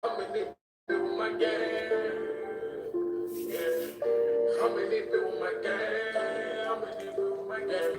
I'm in it with my gang. Yeah. I'm in it with my gang. I'm in it with my gang.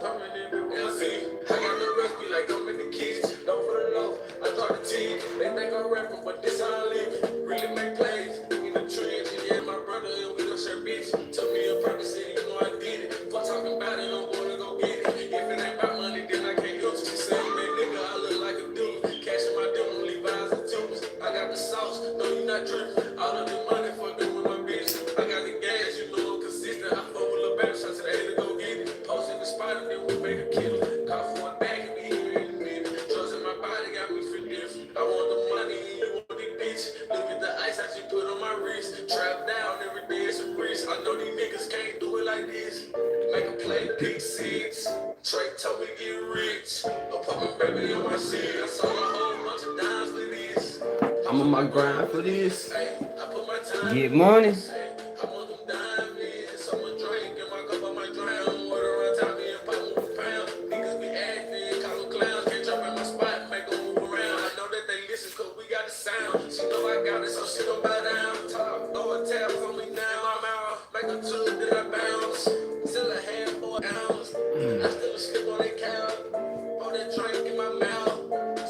I'm in it with my gang. I got the recipe like I'm in the kids. Don't for the low. I drop the T. They think I'm rapping, but this how I live. Really make plays. In the trench. Yeah, my brother, and we don't share bitch. Took me a purpose, and you know I did it. For talking about it, I'm gonna go get it. If it ain't about money, then I can't help you. She said, man, nigga, I look like a dude. Cash in my demo, Levi's and tubes. I got the sauce, no, you not dripping. All of the money fucking with my bitch. I got the gas, you know I'm consistent. I fuck with little baby shots today to go get it. Posted the spot and then we make a kill. Call for a bag and be here in a minute. Drugs in my body got me for different. I want the money and you want the bitch. Look at the ice I just put on my wrist. Trap down every day, it's a risk. I know these niggas can't do it like this. Make a play, pick six. Trey told me to get rich. A puppin' baby on my shit. I saw a whole bunch of dimes for this. I'm on my grind for this. I put my time get money. I want them diamonds. Someone drink in my cup, I might drown. Water around top me and pop move a pound. Niggas be acting, call them clowns. Can't jump in my spot and make them move around. I know that they listen cause we got the sound. She know I got it, so she don't bow down. Top, throw a tab on me now. I'm out. Make a two, then I bounce. Still a half for an ounce. I still slip on that count. Pour that drink in my mouth.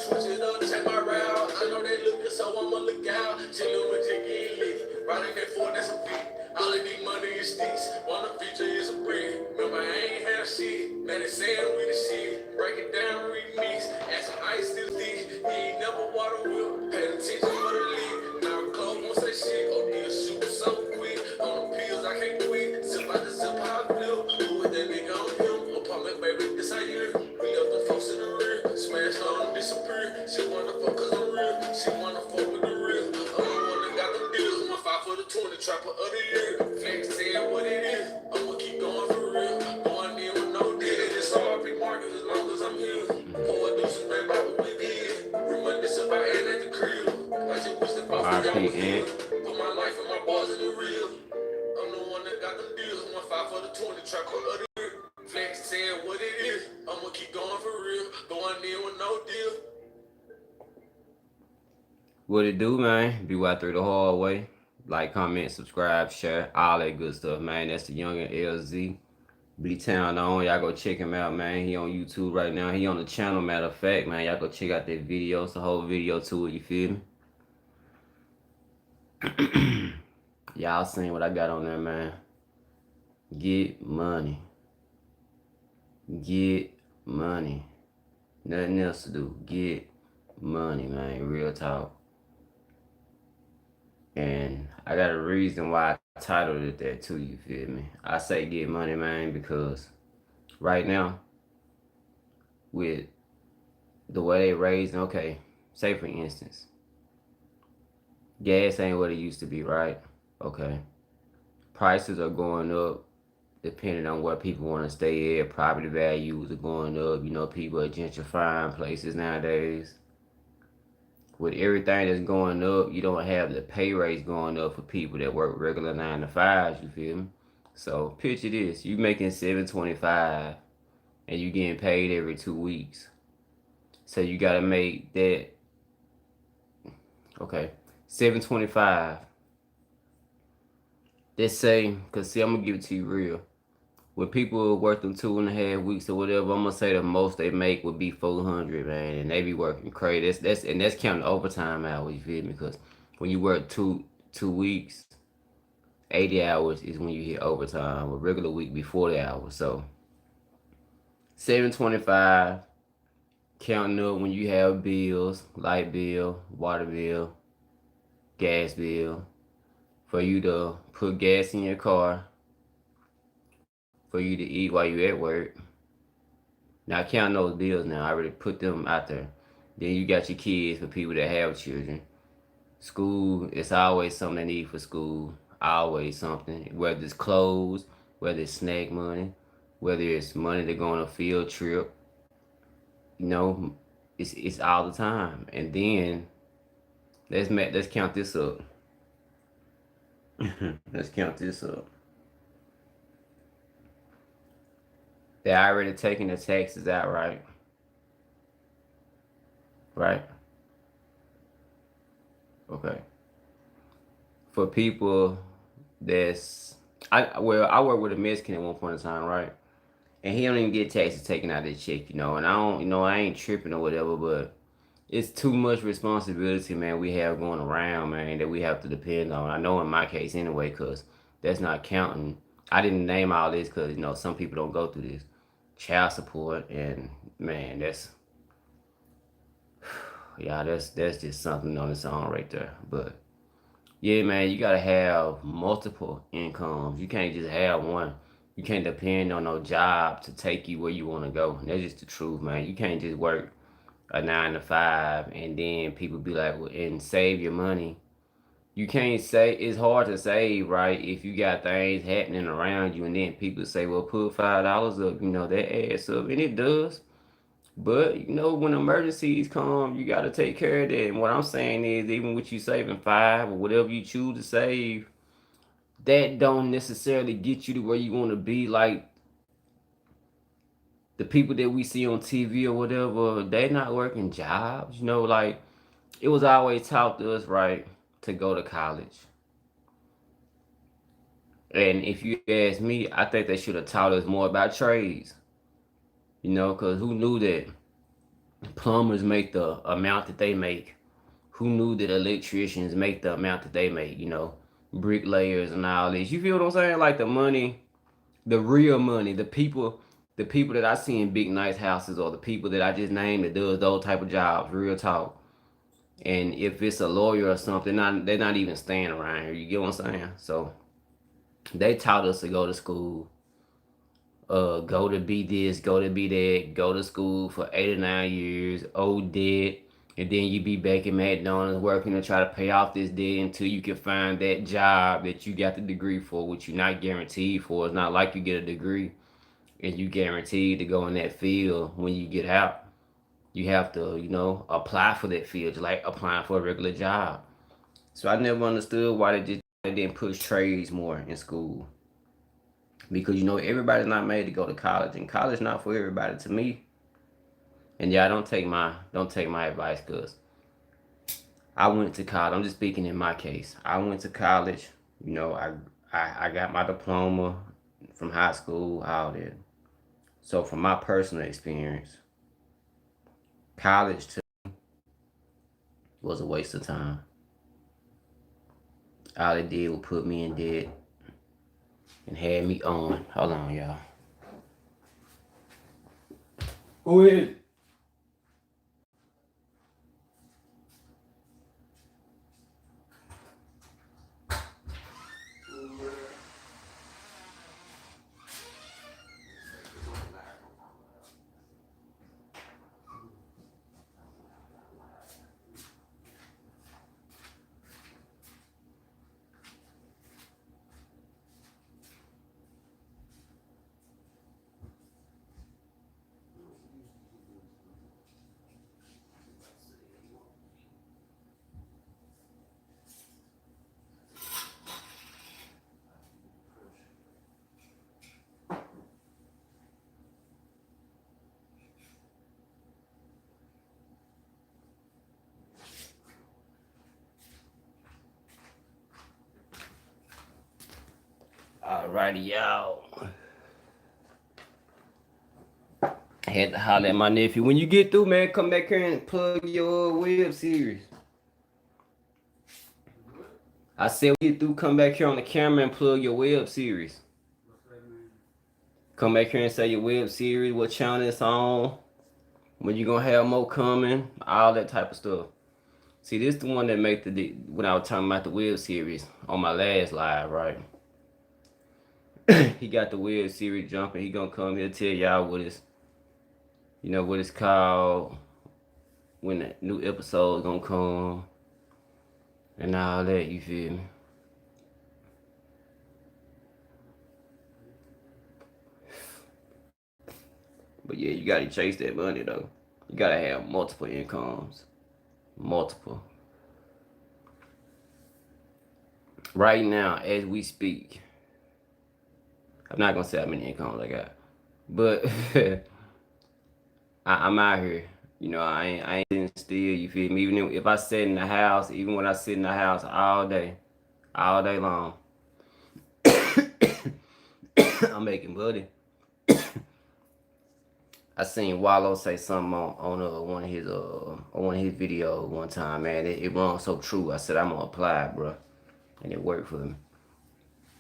Switch it up, check my route. I know they looking, so I'ma look out. Chillin' with Jiggy and Lee. Riding that Ford, that's a beat. All I need money is sticks. Wanna feature is a brick. Remember, I ain't have shit. Man, they saying we the shit. Break it down, remix. Add some ice to the dish. He ain't never water wheel. Pay attention for the lead. Now close won't say shit. Oh, dear, shoot so quick. On the pills, I can't quit. Zip out the zip, how I feel. Who is that nigga on him? Apartment, baby, this how you live. We left the folks in the rear. Smashed on them, disappear. She wanna fuck cause I'm real. She wanna fuck with the real. I'm the one that got them deals. My 5 for the 20, trapper of the year. Flex saying what it is. I'ma keep going for real. Going in with no deal. It's RP market as long as I'm here. Pour a deuce and back about what we did. Remind this about Ant at the crib. I just wish that both of y'all was here. Put my life and my bars in the real. I'm the one that got them deals. My 5 for the 20, trapper of the year. Flex saying what it is. I'ma keep going for real. Going in with no deal. What it do, man? Be right through the hard way. Like, comment, subscribe, share, all that good stuff, man. That's the youngin' LZ. B-Town on. Y'all go check him out, man. He on YouTube right now. He on the channel, matter of fact, man. Y'all go check out that video. It's a whole video to it, you feel me? Y'all seen what I got on there, man. Get money. Get money. Nothing else to do. Get money, man. Real talk. And I got a reason why I titled it that too, you feel me? I say get money, man, because right now, with the way they raising, okay, say for instance, gas ain't what it used to be, right? Okay. Prices are going up depending on where people want to stay at. Property values are going up. You know, people are gentrifying places nowadays. With everything that's going up, you don't have the pay rates going up for people that work regular 9 to 5s, you feel me? So picture this, you making $7.25 and you getting paid every 2 weeks. So you gotta make that, okay, $7.25. Let's say, cause see, I'm gonna give it to you real. When people work them 2.5 weeks or whatever, I'm gonna say the most they make would be $400, man, and they be working crazy. That's counting overtime hours. You feel me? Because when you work two weeks, 80 hours is when you hit overtime. A regular week be 40 hours. So $7.25, counting up when you have bills, light bill, water bill, gas bill, for you to put gas in your car, for you to eat while you at work. Now, count those bills now. I already put them out there. Then you got your kids for people that have children. School, it's always something they need for school. Always something. Whether it's clothes, whether it's snack money, whether it's money to go on a field trip. You know, it's all the time. And then let's count this up. Let's count this up. They're already taking the taxes out, right? Okay. For people I worked with a Mexican at one point in time, right? And he don't even get taxes taken out of his check, and I don't, I ain't tripping or whatever, but it's too much responsibility, man, we have going around, man, that we have to depend on. I know in my case anyway, because that's not counting. I didn't name all this because, some people don't go through this. Child support, and man, that's just something on its own right there. But yeah, man, you gotta have multiple incomes. You can't just have one. You can't depend on no job to take you where you want to go. That's just the truth, man. You can't just work a 9 to 5 and then people be like, well, and save your money. You can't say, it's hard to save, right? If you got things happening around you and then people say, well, put $5 up, that adds up, and it does. But when emergencies come, you gotta take care of that. And what I'm saying is, even with you saving 5 or whatever you choose to save, that don't necessarily get you to where you want to be. Like the people that we see on TV or whatever, they not working jobs. Like it was always taught to us, right, to go to college. And if you ask me, I think they should have taught us more about trades. Because who knew that plumbers make the amount that they make? Who knew that electricians make the amount that they make? Bricklayers and all this. You feel what I'm saying? Like the money, the real money, the people that I see in big nice houses, or the people that I just named that does those type of jobs, real talk. And if it's a lawyer or something, they're not even staying around here. You get what I'm saying? So they taught us to go to school, go to be this, go to be that, go to school for 8 or 9 years, old debt, and then you be back in McDonald's working to try to pay off this debt until you can find that job that you got the degree for, which you're not guaranteed for. It's not like you get a degree and you guaranteed to go in that field when you get out. You have to, apply for that field, just like applying for a regular job. So I never understood why they didn't push trades more in school. Because everybody's not made to go to college, and college not for everybody to me. And yeah, don't take my advice, because I went to college. I'm just speaking in my case. I went to college. I got my diploma from high school, all that. So from my personal experience, college was a waste of time. All it did was put me in debt and had me on. Hold on, y'all. Go ahead. Alrighty, y'all. I had to holler at my nephew. When you get through, man, come back here and plug your web series. I said, when you get through, come back here on the camera and plug your web series. Come back here and say your web series, what channel it's on, when you gonna have more coming, all that type of stuff. See, this the one that make when I was talking about the web series on my last live, right? He got the web series jumping. He gonna come here tell y'all what it's called, when the new episode gonna come, and all that. You feel me? But yeah, you gotta chase that money though. You gotta have multiple incomes, multiple. Right now, as we speak, I'm not gonna say how many incomes I got, but I'm out here. You know, I ain't sitting still. You feel me? Even if I sit in the house, even when I sit in the house all day long, I'm making money. I seen Wallow say something on one of his videos one time, man. It rung so true. I said I'm gonna apply it, bro, and it worked for me.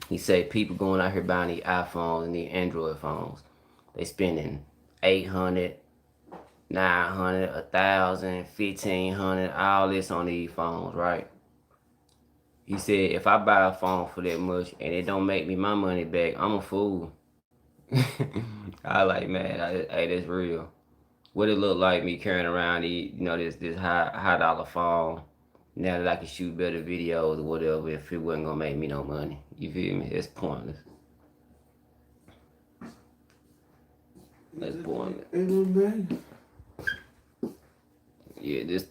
He said people going out here buying these iPhones and these Android phones, they spending 800, 900, 1,000, 1,500, all this on these phones, right? He said if I buy a phone for that much and it don't make me my money back, I'm a fool. I like, man, hey, that's real. What it look like me carrying around this high dollar phone now that I can shoot better videos or whatever if it wasn't gonna make me no money. You feel me? It's pointless. That's pointless. Yeah, this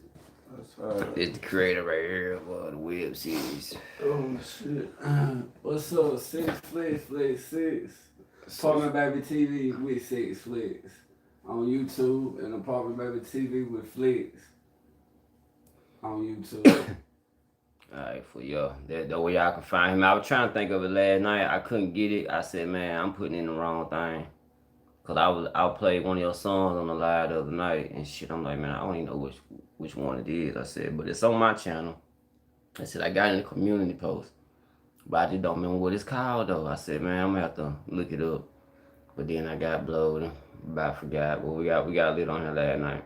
the creator right here of the web series. Oh shit. What's up? Six. Apartment Baby TV with 6 Flicks. On YouTube and Apartment Baby TV with Flicks. On YouTube. Alright, for y'all. That the way y'all can find him. I was trying to think of it last night. I couldn't get it. I said, man, I'm putting in the wrong thing. Cause I played one of your songs on the live the other night and shit. I'm like, man, I don't even know which one it is. I said, but it's on my channel. I said I got it in the community post. But I just don't remember what it's called though. I said, man, I'm gonna have to look it up. But then I got blowed and I forgot. But we got lit on here last night.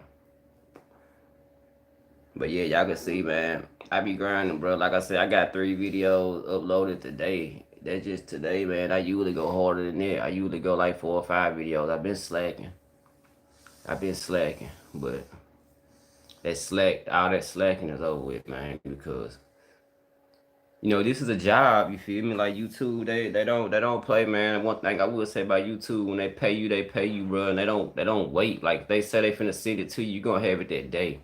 But yeah, y'all can see, man, I be grinding, bro. Like I said, I got 3 videos uploaded today. That's just today, man. I usually go harder than that. I usually go like 4 or 5 videos. I've been slacking. But all that slacking is over with, man, because this is a job, you feel me? Like YouTube, they don't play, man. One thing I would say about YouTube, when they pay you, bro, and they don't wait. Like they say they finna send it to you, you gonna have it that day.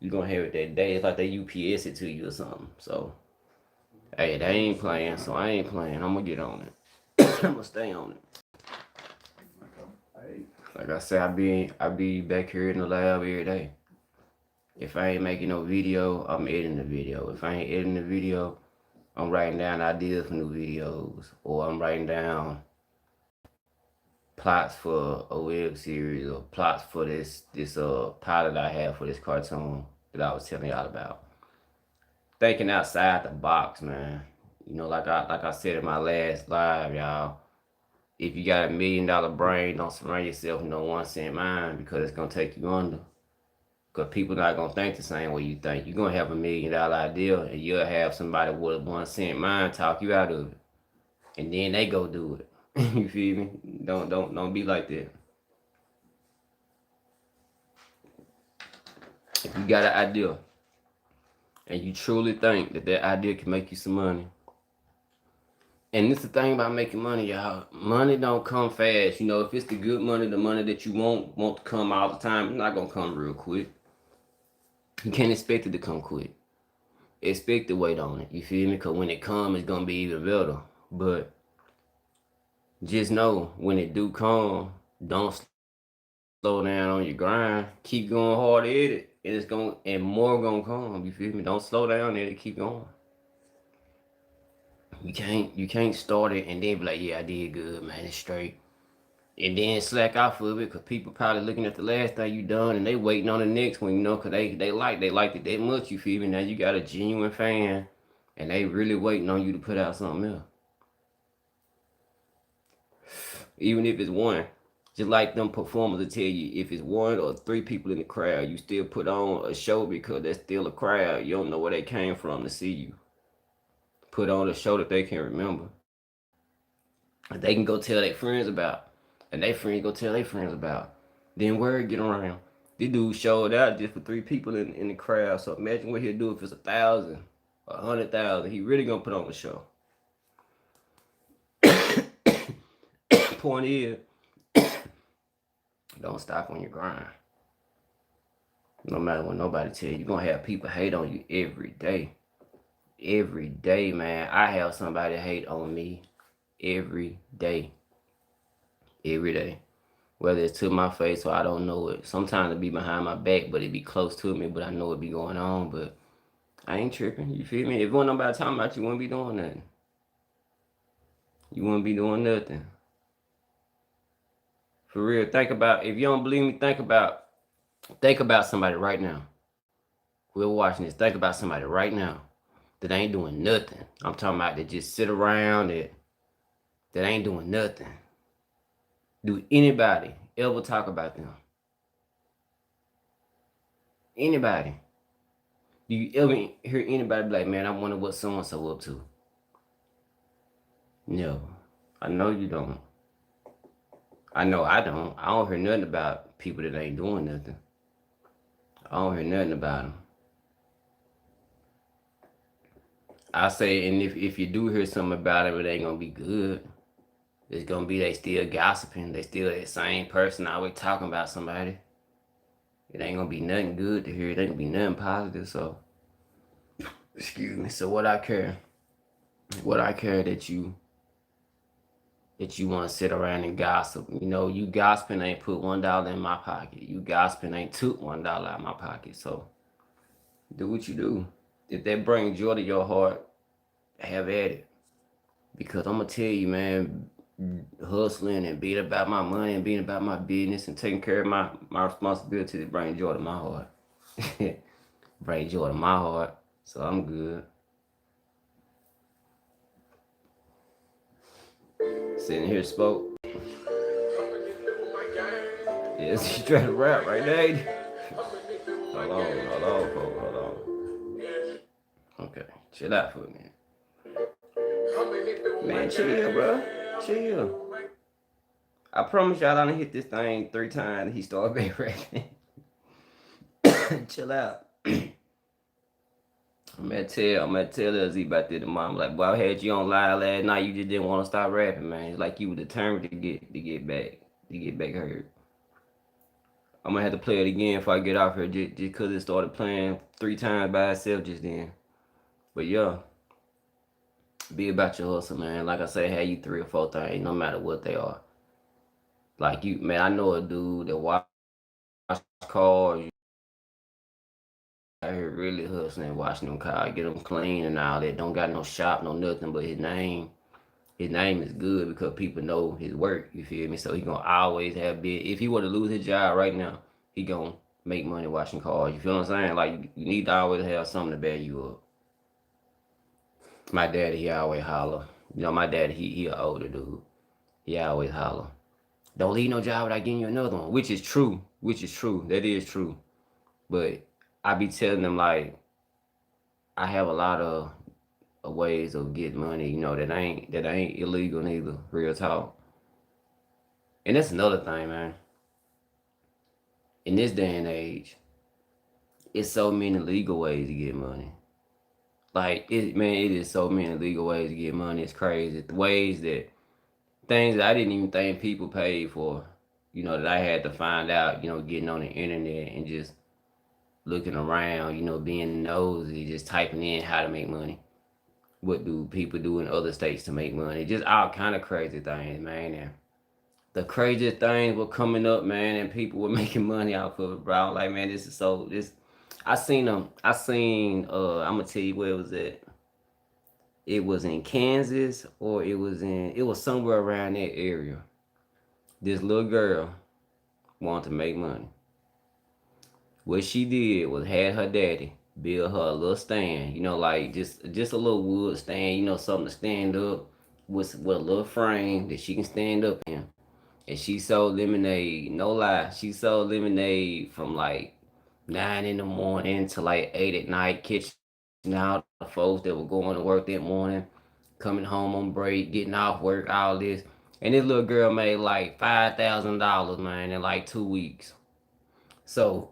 You gonna have it that day. It's like they UPS it to you or something. So hey, they ain't playing, so I ain't playing. I'm gonna get on it. I'm gonna stay on it. Like I said, I be back here in the lab every day. If I ain't making no video, I'm editing the video. If I ain't editing the video, I'm writing down ideas for new videos, or I'm writing down plots for a web series, or plots for this pilot I have for this cartoon that I was telling y'all about. Thinking outside the box, man. Like I said in my last live, y'all. If you got $1 million brain, don't surround yourself with no 1-cent mind, because it's gonna take you under. Because people not going to think the same way you think. You're going to have $1 million idea, and you'll have somebody with a 1-cent mind talk you out of it. And then they go do it. You feel me? Don't be like that. If you got an idea, and you truly think that idea can make you some money. And this is the thing about making money, y'all. Money don't come fast. If it's the good money, the money that you want to come all the time, it's not going to come real quick. You can't expect it to come quick. Expect to wait on it. You feel me? Because when it comes, it's going to be even better. But just know, when it do come, don't slow down on your grind. Keep going hard at it. And more going to come. You feel me? Don't slow down at it. Keep going. You can't start it and then be like, yeah, I did good, man. It's straight. And then slack off of it, because people probably looking at the last thing you done and they waiting on the next one, because they liked it that much, you feel me? Now you got a genuine fan and they really waiting on you to put out something else. Even if it's one. Just like them performers will tell you, if it's 1 or 3 people in the crowd, you still put on a show, because there's still a crowd. You don't know where they came from to see you. Put on a show that they can remember. That they can go tell their friends about. And their friends go tell their friends about. Then word get around. This dude showed out just for 3 people in the crowd. So imagine what he'll do if it's 1,000 or 100,000. He really gonna put on a show. Point is, don't stop on your grind. No matter what nobody tell you, you're gonna have people hate on you every day. Every day, man. I have somebody hate on me every day. Every day. whether it's to my face or I don't know it. Sometimes it be behind my back, but it be close to me, but I know it be going on. But I ain't tripping. You feel me? If wasn't nobody talking about you, wouldn't be doing nothing. You wouldn't be doing nothing. For real, think about, if you don't believe me, think about somebody right now. Whoever watching this, think about somebody right now that ain't doing nothing. I'm talking about that just sit around that ain't doing nothing. Do anybody ever talk about them? Anybody? Do you ever hear anybody be like, man, I wonder what so and so up to? No. I know you don't. I know I don't. I don't hear nothing about people that ain't doing nothing. I don't hear nothing about them. I say, and if you do hear something about it, it ain't gonna be good. It's gonna be they still gossiping. They still that same person always talking about somebody. It ain't gonna be nothing good to hear. It ain't gonna be nothing positive. So, excuse me. So what I care that you want to sit around and gossip. You know, you gossiping ain't put $1 in my pocket. You gossiping ain't took $1 out of my pocket. So do what you do. If that brings joy to your heart, have at it. Because I'm gonna tell you, man, hustling and being about my money and being about my business and taking care of my responsibilities bring joy to my heart. Bring joy to my heart. So I'm good. Sitting here spoke. Yes, she trying to rap right now. Hold on, folks, hold on. Okay, chill out for a minute. Man, chill, bro. Chill. I promise y'all I done hit this thing 3 times and he started back rapping. Chill out. I'm gonna tell LZ about that tomorrow. I'm like, boy, I had you on live last night. You just didn't want to stop rapping, man. It's like you were determined to get back heard. I'm gonna have to play it again if I get off here, just because it started playing 3 times by itself just then. But yeah, be about your hustle, man. Like I say, have you 3 or 4 things, no matter what they are. Like you, man. I know a dude that wash cars. I heard really hustling, washing them cars, get them clean and all that. Don't got no shop, no nothing, but his name is good because people know his work. You feel me? So he gonna always have big. If he were to lose his job right now, he gonna make money washing cars. You feel what I'm saying? Like you need to always have something to back you up. My daddy, he always holler. You know, my daddy, he an older dude. He always holler. Don't leave no job without getting you another one, which is true. Which is true. That is true. But I be telling them like I have a lot of ways of getting money. You know that ain't illegal neither. Real talk. And that's another thing, man. In this day and age, it's so many legal ways to get money. Like it, man, it is so many legal ways to get money. It's crazy. The ways that things that I didn't even think people paid for, that I had to find out, getting on the internet and just looking around, being nosy, just typing in how to make money. What do people do in other states to make money? Just all kind of crazy things, man. And the craziest things were coming up, man, and people were making money off of it, bro. I was like, man, this is so this. I seen them. I seen. I'm gonna tell you where it was at. It was in Kansas, or it was somewhere around that area. This little girl wanted to make money. What she did was had her daddy build her a little stand, like just a little wood stand, something to stand up with a little frame that she can stand up in. And she sold lemonade, no lie, she sold lemonade from like 9 in the morning to like 8 at night, catching out the folks that were going to work that morning, coming home on break, getting off work, all this. And this little girl made like $5,000, man, in like 2 weeks. So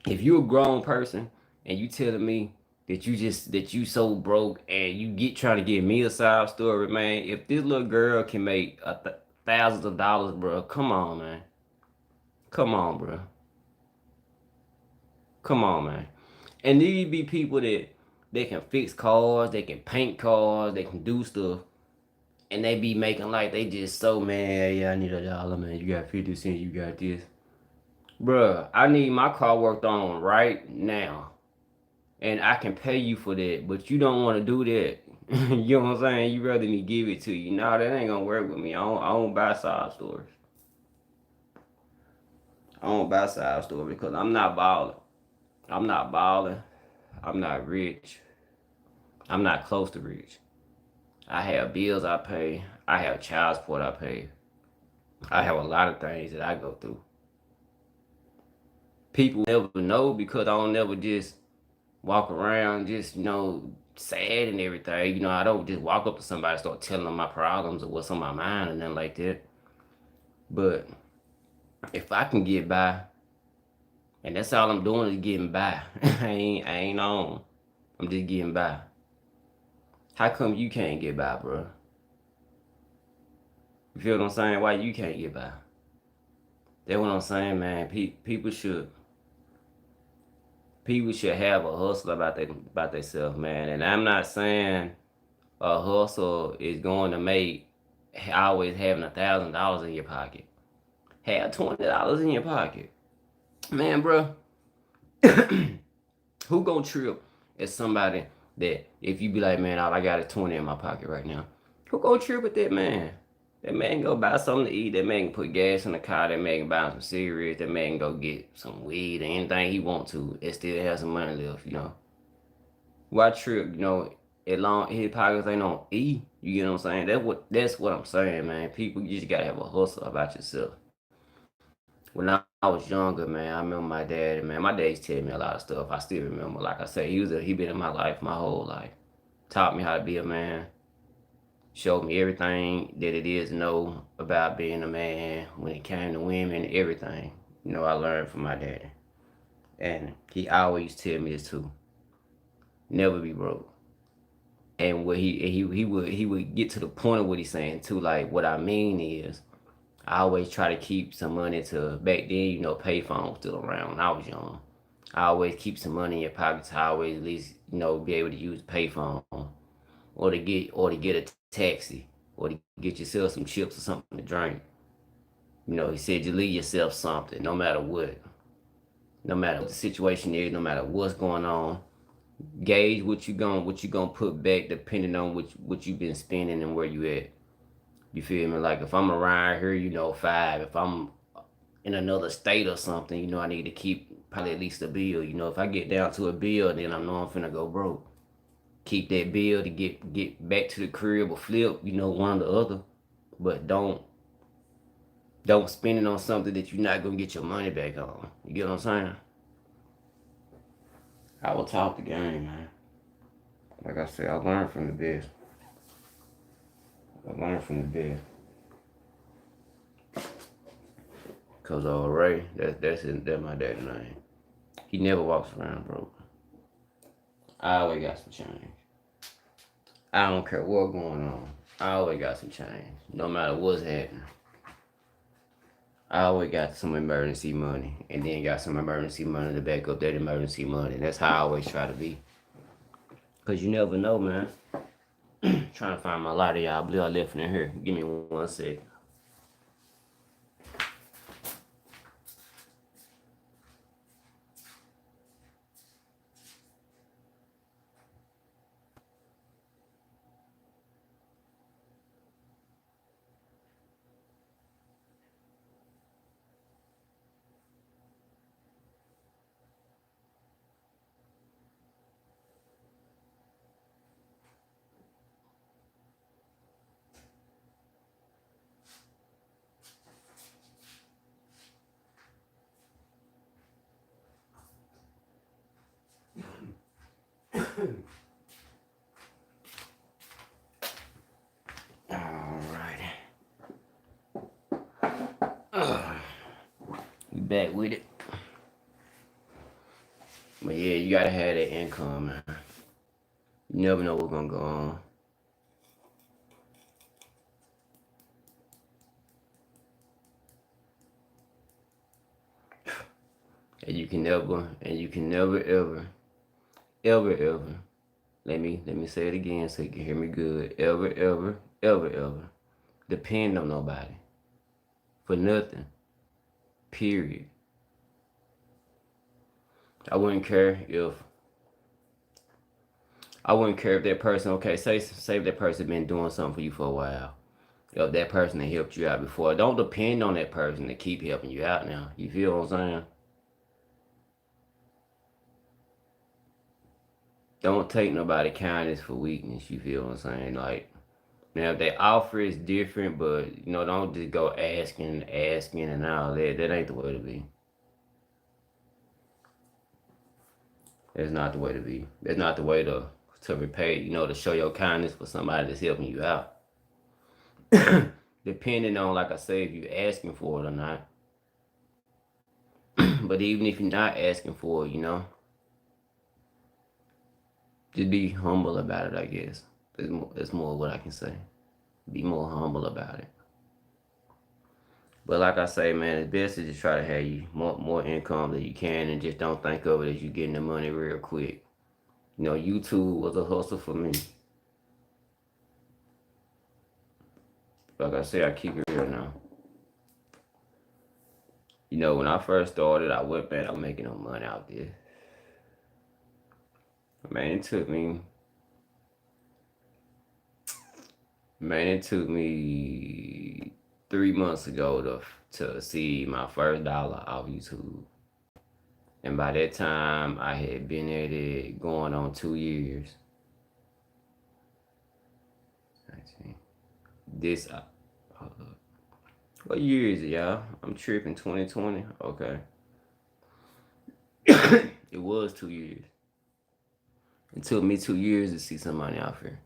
if you a grown person and you telling me that you so broke and you get trying to give me a side story, man, if this little girl can make thousands of dollars, bro, come on, man. Come on, bro. Come on, man. And these be people that they can fix cars, they can paint cars, they can do stuff. And they be making like they just so mad. Yeah, I need $1, man. You got 50 cents. You got this, bruh. I need my car worked on right now, and I can pay you for that. But you don't want to do that. You know what I'm saying? You rather me give it to you. Nah, that ain't gonna work with me. I don't buy side stores. I don't buy side stores because I'm not balling. I'm not balling. I'm not rich. I'm not close to rich. I have bills I pay. I have child support I pay. I have a lot of things that I go through. People never know because I don't never just walk around just, sad and everything. I don't just walk up to somebody and start telling them my problems or what's on my mind and nothing like that. But if I can get by, and that's all I'm doing is getting by. I ain't on. I'm just getting by. How come you can't get by, bro? You feel what I'm saying? Why you can't get by? That's what I'm saying, man. People should have a hustle about themselves, man. And I'm not saying a hustle is going to make always having $1,000 in your pocket. Have $20 in your pocket, man, bro. Who gonna trip at somebody that if you be like, man, all I got is 20 in my pocket right now? Who gonna trip with that man? That man can go buy something to eat. That man can put gas in the car. That man can buy some cigarettes. That man can go get some weed or anything he want to and still have some money left. Why trip, as long his pockets ain't on E, you get what I'm saying? That's what I'm saying, man. People, you just gotta have a hustle about yourself. When I was younger, man, I remember my dad, man. My dad used to tell me a lot of stuff. I still remember. Like I said, he been in my life my whole life. Taught me how to be a man. Showed me everything that it is to know about being a man when it came to women, everything. I learned from my daddy. And he always tell me this too. Never be broke. And what he would get to the point of what he's saying too. Like what I mean is I always try to keep some money to back then, payphone was still around when I was young. I always keep some money in your pockets. I always at least, be able to use payphone or to get a taxi or to get yourself some chips or something to drink. He said you leave yourself something, no matter what. No matter what the situation is, no matter what's going on. Gauge what you gonna put back depending on what you've been spending and where you at. You feel me? Like if I'm around here, 5. If I'm in another state or something, I need to keep probably at least a bill. If I get down to a bill, then I know I'm finna go broke. Keep that bill to get back to the crib or flip, one or the other. But don't spend it on something that you're not gonna get your money back on. You get what I'm saying? I will talk the game, man. Like I said, I learned from the best. I learned from the best. Cause Ray, that's my dad's name. He never walks around broke. I always got some change. I don't care what's going on. I always got some change, no matter what's happening. I always got some emergency money, and then got some emergency money to back up that emergency money. That's how I always try to be. Cause you never know, man. Trying to find my lighter, y'all. I believe I left it in here. Give me 1 sec. Alright. We back with it. But yeah, you gotta have that income, man. You never know what's gonna go on. And you can never ever let me say it again so you can hear me good. Ever ever depend on nobody for nothing. Period. I wouldn't care if that person, okay, say if that person been doing something for you for a while. If that person that helped you out before, don't depend on that person to keep helping you out now. You feel what I'm saying? Don't take nobody kindness for weakness. You feel what I'm saying? Like, now if their offer is different, but don't just go asking and all that. That ain't the way to be. That's not the way to be. That's not the way to repay, to show your kindness for somebody that's helping you out. Depending on, like I say, if you're asking for it or not. But even if you're not asking for it, just be humble about it, I guess. That's more what I can say. Be more humble about it. But like I say, man, it's best to just try to have you more income that you can, and just don't think of it as you getting the money real quick. YouTube was a hustle for me. Like I say, I keep it real now. When I first started, I wasn't making no money out there. Man, it took me 3 months ago to see my first dollar off YouTube. And by that time, I had been at it going on 2 years. This, hold up. What year is it, y'all? I'm tripping. 2020. Okay. It was 2 years. It took me 2 years to see some money out here.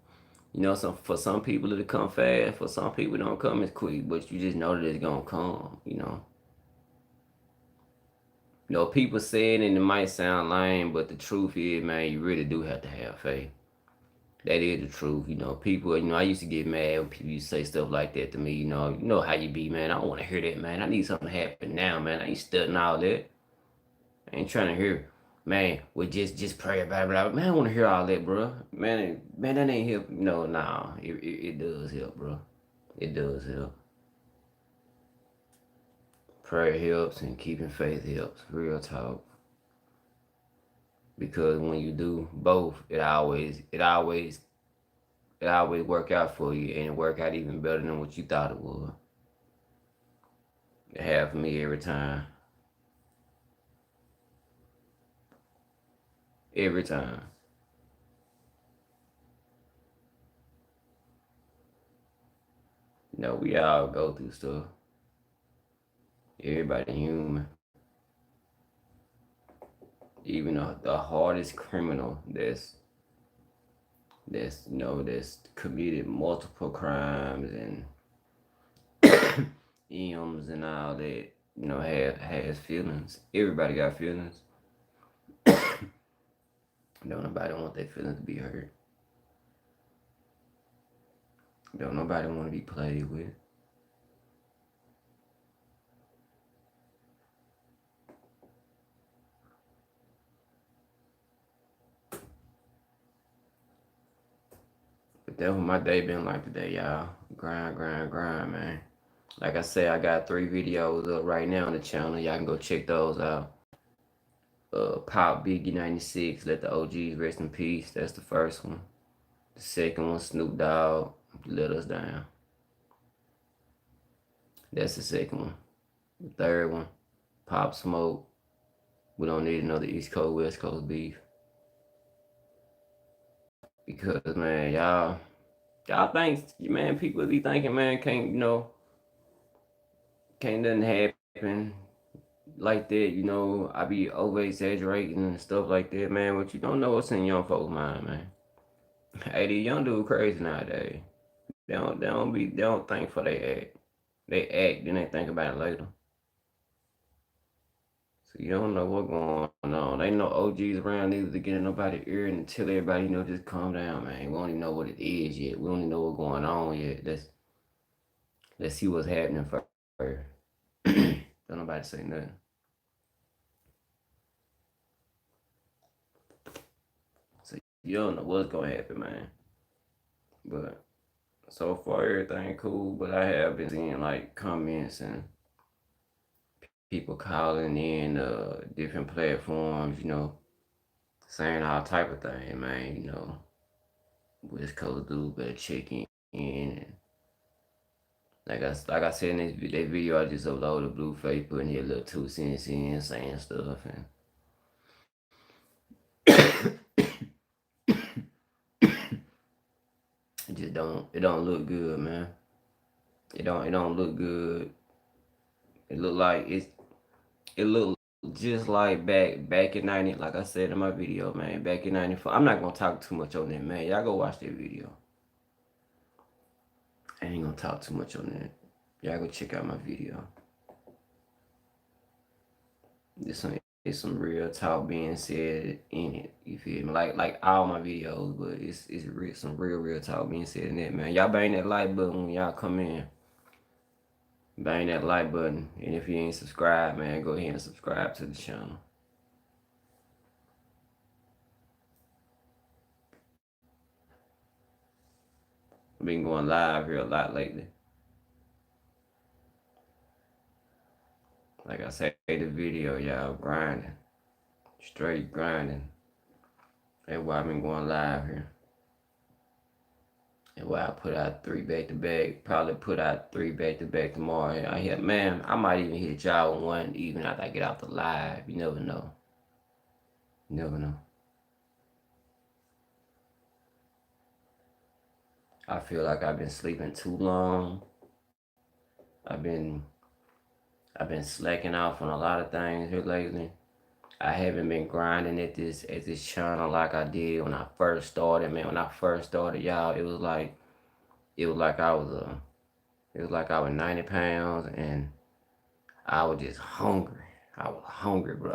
For some people it'll come fast. For some people it don't come as quick. But you just know that it's gonna come. People say it and it might sound lame, but the truth is, man, you really do have to have faith. That is the truth. People, I used to get mad when people used to say stuff like that to me. You know how you be, man. I don't want to hear that, man. I need something to happen now, man. I ain't studying all that. I ain't trying to hear, man, we just pray about it. Man, I want to hear all that, bro. Man, that ain't help. Nah, it does help, bro. It does help. Prayer helps and keeping faith helps. Real talk. Because when you do both, it always work out for you, and it work out even better than what you thought it would. It happened for me every time. Every time. We all go through stuff. Everybody human. Even the hardest criminal that's committed multiple crimes and M's and all that, has feelings. Everybody got feelings. Don't nobody want their feelings to be hurt. Don't nobody want to be played with. But that's what my day been like today, y'all. Grind, man. Like I said, I got 3 videos up right now on the channel. Y'all can go check those out. Pop Biggie 96, Let the OGs Rest in Peace. That's the first one. The second one, Snoop Dogg, Let Us Down. That's the second one. The third one, Pop Smoke, We Don't Need Another East Coast, West Coast Beef. Because, man, y'all think, man, people be thinking, man, can't nothing happen like that, I be over exaggerating and stuff like that, man. But you don't know what's in young folks' mind, man. Hey, these young dudes crazy nowadays. They don't think for they act. They act, then they think about it later. So you don't know what's going on. Ain't no OGs around either to get in nobody's ear and tell everybody, just calm down, man. We don't even know what it is yet. We don't even know what's going on yet. Let's see what's happening first. Don't nobody say nothing. So you don't know what's gonna happen, man. But So far, everything cool, but I have been seeing like comments and people calling in different platforms, saying all type of thing, man. West Coast dude better check in. And like I said in that video I just uploaded, Blueface putting his little 2 cents in, saying stuff, and it don't look good, man. It don't look good. It look like it look just like back in 90, like I said in my video, man. Back in 94. I'm not gonna talk too much on that, man. Y'all go watch that video. I ain't gonna talk too much on that. Y'all go check out my video. It's some real talk being said in it. You feel me? Like all my videos, but it's real, some real talk being said in it, man. Y'all bang that like button when y'all come in. Bang that like button, and if you ain't subscribed, man, go ahead and subscribe to the channel. I've been going live here a lot lately. Like I say, the video, y'all grinding, straight grinding. That's why I've been going live here. And why I put out 3 back to back. Probably put out 3 back to back tomorrow. I hit, man, I might even hit y'all with one even after I get out the live. You never know. You never know. I feel like I've been sleeping too long. I've been slacking off on a lot of things here lately. I haven't been grinding at this channel like I did when I first started, man. When I first started, y'all, it was like I was 90 pounds and I was just hungry. I was hungry, bro.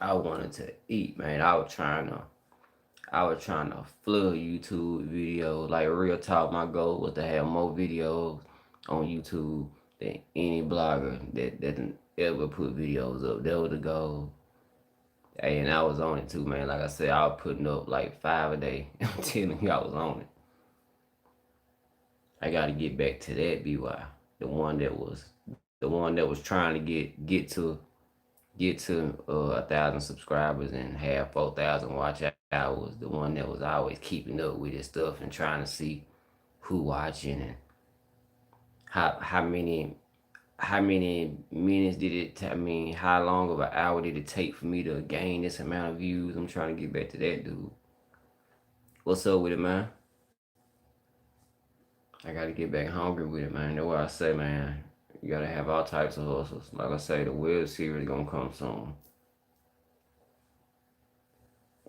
I wanted to eat, man. I was trying to flood YouTube videos. Like real talk, my goal was to have more videos on YouTube than any blogger that ever put videos up. That was the goal. Hey, and I was on it too, man. Like I said, I was putting up like 5 a day. I'm telling you, I was on it. I got to get back to that BY, the one that was trying to get to 1,000 subscribers and have 4,000 watch hours. The one that was always keeping up with his stuff and trying to see who watching and how many minutes did it how long of an hour did it take for me to gain this amount of views. I'm trying to get back to that dude. What's up with it, man? I gotta get back hungry with it, man. That's what I say, man. You gotta have all types of hustles. Like I say, the web series gonna come soon.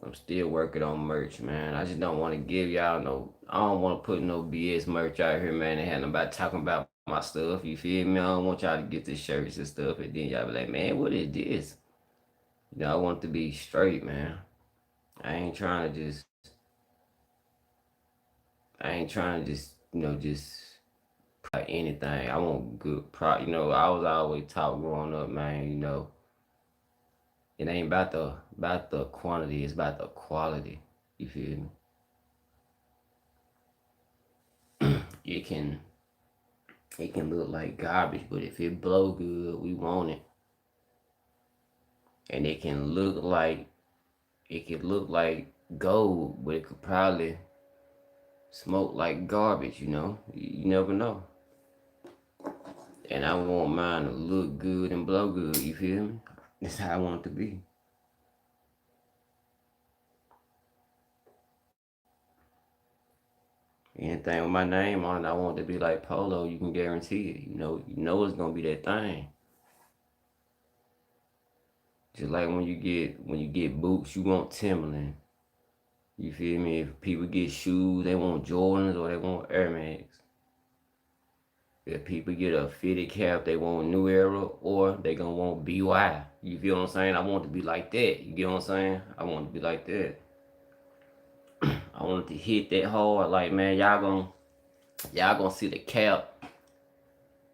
I'm still working on merch, man. I just don't want to give y'all I don't want to put no BS merch out here, man, and have nobody talking about my stuff. You feel me? I don't want y'all to get the shirts and stuff, and then y'all be like, man, what is this? I want it to be straight, man. I ain't trying to just, just anything. I want good product. I was always taught growing up, man. It ain't about the quantity. It's about the quality. You feel me? It can look like garbage, but if it blow good, we want it. And it can look like gold, but it could probably smoke like garbage. You never know. And I want mine to look good and blow good. You feel me? That's how I want it to be. Anything with my name on it, I want it to be like Polo. You can guarantee it. You know it's gonna be that thing. Just like when you get boots, you want Timberland. You feel me? If people get shoes, they want Jordans or they want Air Max. If people get a fitted cap, they want New Era or they gonna want BY. You feel what I'm saying? I want it to be like that. You get what I'm saying? I want it to be like that. I want it to hit that hard. Like, man, y'all gonna see the cap.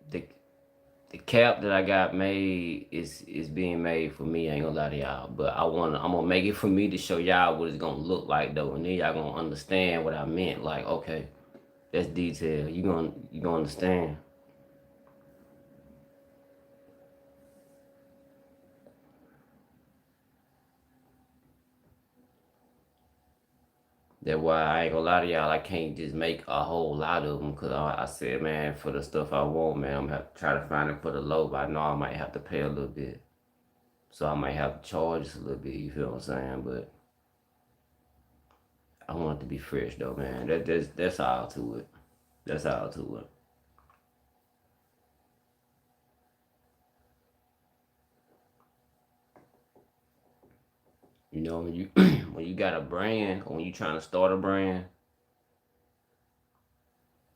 The cap that I got made is being made for me. I ain't gonna lie to y'all, but I'm gonna make it for me to show y'all what it's gonna look like though, and then y'all gonna understand what I meant. Like, okay, That's detail. You gonna understand. That's why I ain't gonna lie to y'all. I can't just make a whole lot of them because I said, man, for the stuff I want, man, I'm gonna have to try to find it for the low. But I know I might have to pay a little bit, so I might have to charge just a little bit. You feel what I'm saying? But I want it to be fresh though, man. That's all to it. That's all to it. You know, when you when you got a brand, or when you trying to start a brand,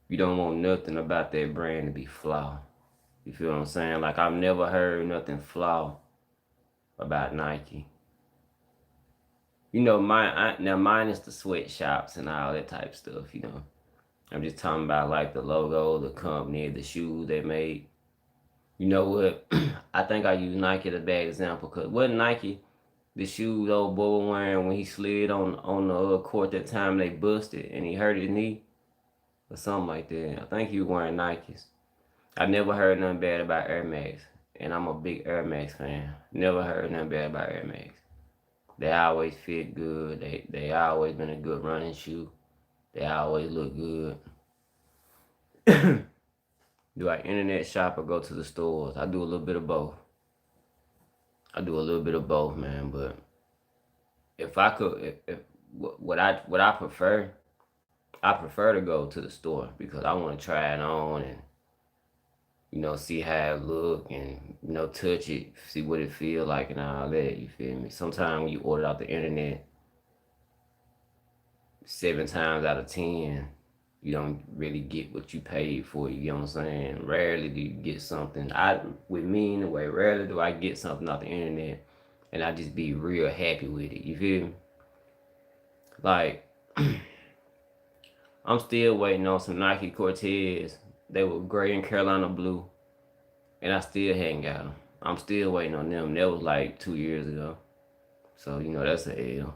you don't want nothing about that brand to be flaw. You feel what I'm saying? Like I've never heard nothing flaw about Nike. You know, now mine is the sweatshops and all that type of stuff. You know, I'm just talking about like the logo, the company, the shoes they made. You know what? I think I use Nike as a bad example because wasn't Nike the shoes old boy was wearing when he slid on the court that time they busted and he hurt his knee or something like that. I think he was wearing Nikes. I never heard nothing bad about Air Max, and I'm a big Air Max fan. Never heard nothing bad about Air Max. They always fit good. They always been a good running shoe. They always look good. Do I internet shop or go to the stores? I do a little bit of both. I do a little bit of both, man. But if I could, if what I prefer, I prefer to go to the store because I want to try it on and see how it look and touch it, see what it feel like and all that. You feel me? Sometimes when you order out the internet, 7 times out of 10, you don't really get what you paid for. You know what I'm saying? Rarely do you get something. With me anyway, rarely do I get something off the internet and I just be real happy with it. You feel me? Like I'm still waiting on some Nike Cortez. They were gray and Carolina blue, and I still hadn't got them. I'm still waiting on them. That was like 2 years ago. So that's a L.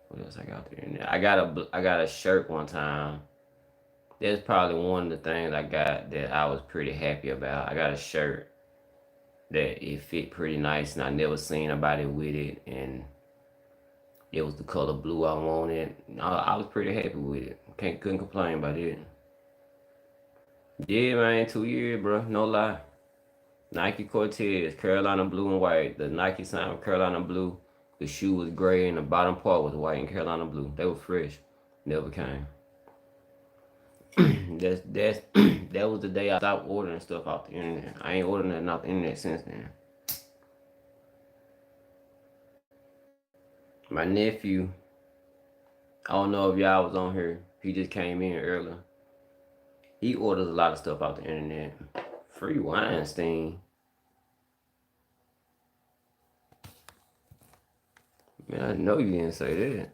What else I got there? In there? I got a shirt one time. That's probably one of the things I got that I was pretty happy about. I got a shirt that it fit pretty nice, and I never seen nobody with it, and it was the color blue I wanted. I was pretty happy with it. Couldn't complain about it. Yeah, man, 2 years, bro. No lie. Nike Cortez, Carolina blue and white. The Nike sign was Carolina blue. The shoe was gray and the bottom part was white and Carolina blue. They were fresh. Never came. That was the day I stopped ordering stuff off the internet. I ain't ordering nothing off the internet since then. My nephew, I don't know if y'all was on here. He just came in earlier. He orders a lot of stuff off the internet. Free Weinstein. Man, I know you didn't say that.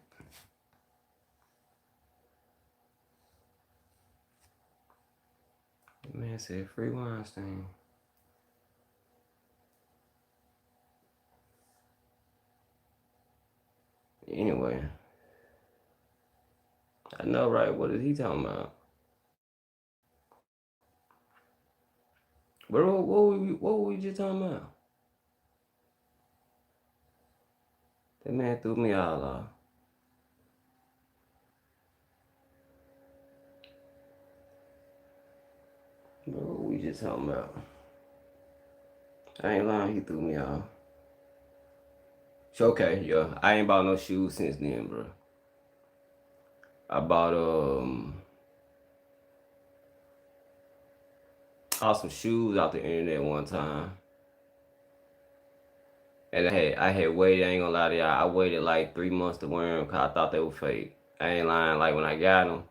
The man said free Weinstein. Anyway. I know, right? What is he talking about? Bro, what were we just talking about? That man threw me all off. Bro, what we just talking about? I ain't lying, he threw me off. So, okay, yeah. I ain't bought no shoes since then, bro. I bought some shoes out the internet one time. And I had waited, I ain't gonna lie to y'all, I waited like 3 months to wear them because I thought they were fake. I ain't lying, like when I got them,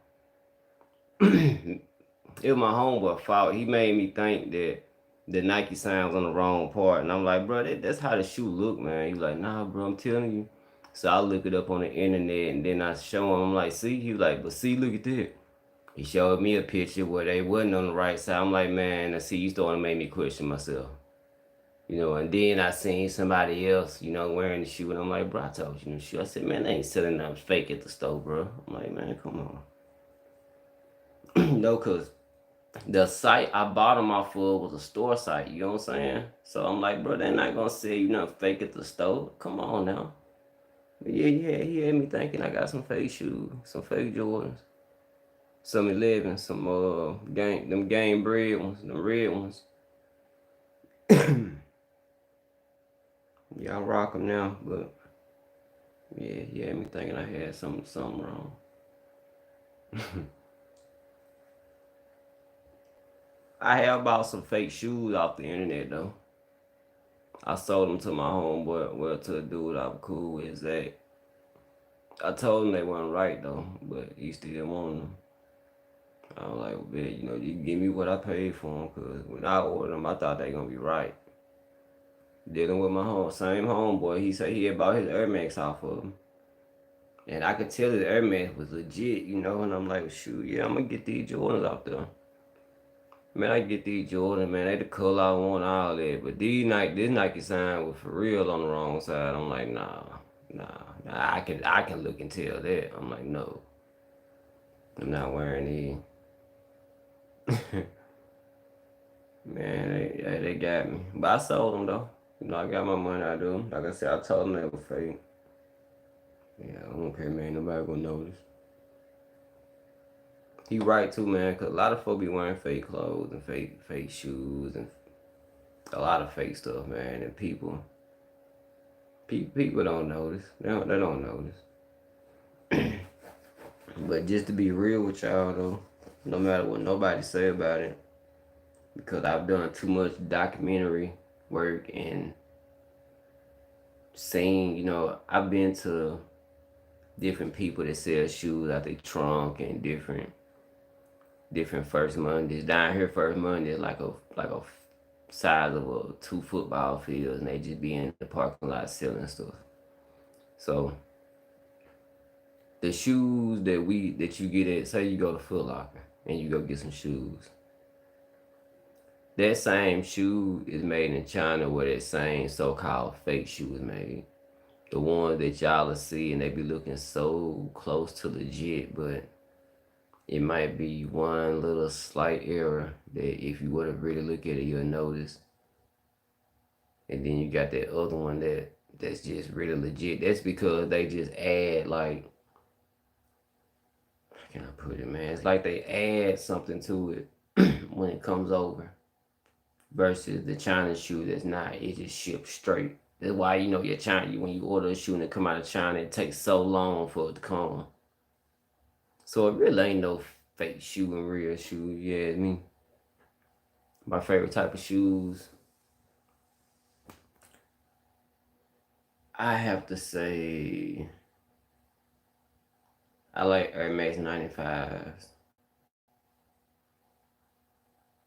it was my homeboy's fault. He made me think that the Nike sign was on the wrong part. And I'm like, bro, that's how the shoe look, man. He's like, nah, bro, I'm telling you. So I look it up on the internet and then I show him, I'm like, see? He was like, but see, look at that. He showed me a picture where they wasn't on the right side. I'm like, man, see, you starting to make me question myself. You know, and then I seen somebody else, you know, wearing the shoe, and I'm like, bro, I told you the shoe. I said, man, they ain't selling nothing fake at the store, bro. I'm like, man, come on. No, cause the site I bought them off of was a store site. You know what I'm saying? So I'm like, bro, they're not gonna sell you nothing fake at the store. Come on now. But yeah, he had me thinking I got some fake shoes, some fake Jordans, some 11, some them game bread ones, them red ones. Yeah, I rock them now, but yeah, he had me thinking I had something wrong. I have bought some fake shoes off the internet though. I sold them to my homeboy, well, to a dude I was cool with, Zach. I told him they weren't right though, but he still wanted them. I was like, well, you know, you give me what I paid for them, cause when I ordered them, I thought they gonna be right. Dealing with my same homeboy, he said he had bought his Air Max off of him. And I could tell his Air Max was legit, you know, and I'm like, shoot, yeah, I'm gonna get these Jordans out there. Man, I get these Jordans, man, they the color I want, all that. But this Nike sign was for real on the wrong side. I'm like, nah, I can look and tell that. I'm like, no, I'm not wearing these. Man, they got me. But I sold them though. You know, I got my money out of them. Like I said, I told them they were fake. Yeah, I don't care, man. Nobody gonna notice. He right too, man, cause a lot of folk be wearing fake clothes and fake shoes and a lot of fake stuff, man. And people don't notice. They don't notice. But just to be real with y'all though, no matter what nobody say about it, because I've done too much documentary work and seen, you know, I've been to different people that sell shoes out their trunk and different First Mondays. Down here, First Monday is like a size of two football fields, and they just be in the parking lot selling stuff. So the shoes that you get at, say you go to Foot Locker and you go get some shoes. That same shoe is made in China, where that same so-called fake shoe is made. The ones that y'all will see and they be looking so close to legit, but it might be one little slight error that if you were to really look at it, you'll notice. And then you got that other one that's just really legit. That's because they just add, like, how can I put it, man? It's like they add something to it when it comes over versus the China shoe that's not. It just ships straight. That's why, you know, your China, when you order a shoe and it come out of China, it takes so long for it to come. So it really ain't no fake shoe and real shoe. Yeah, I mean, my favorite type of shoes, I have to say, I like Air Max 95s.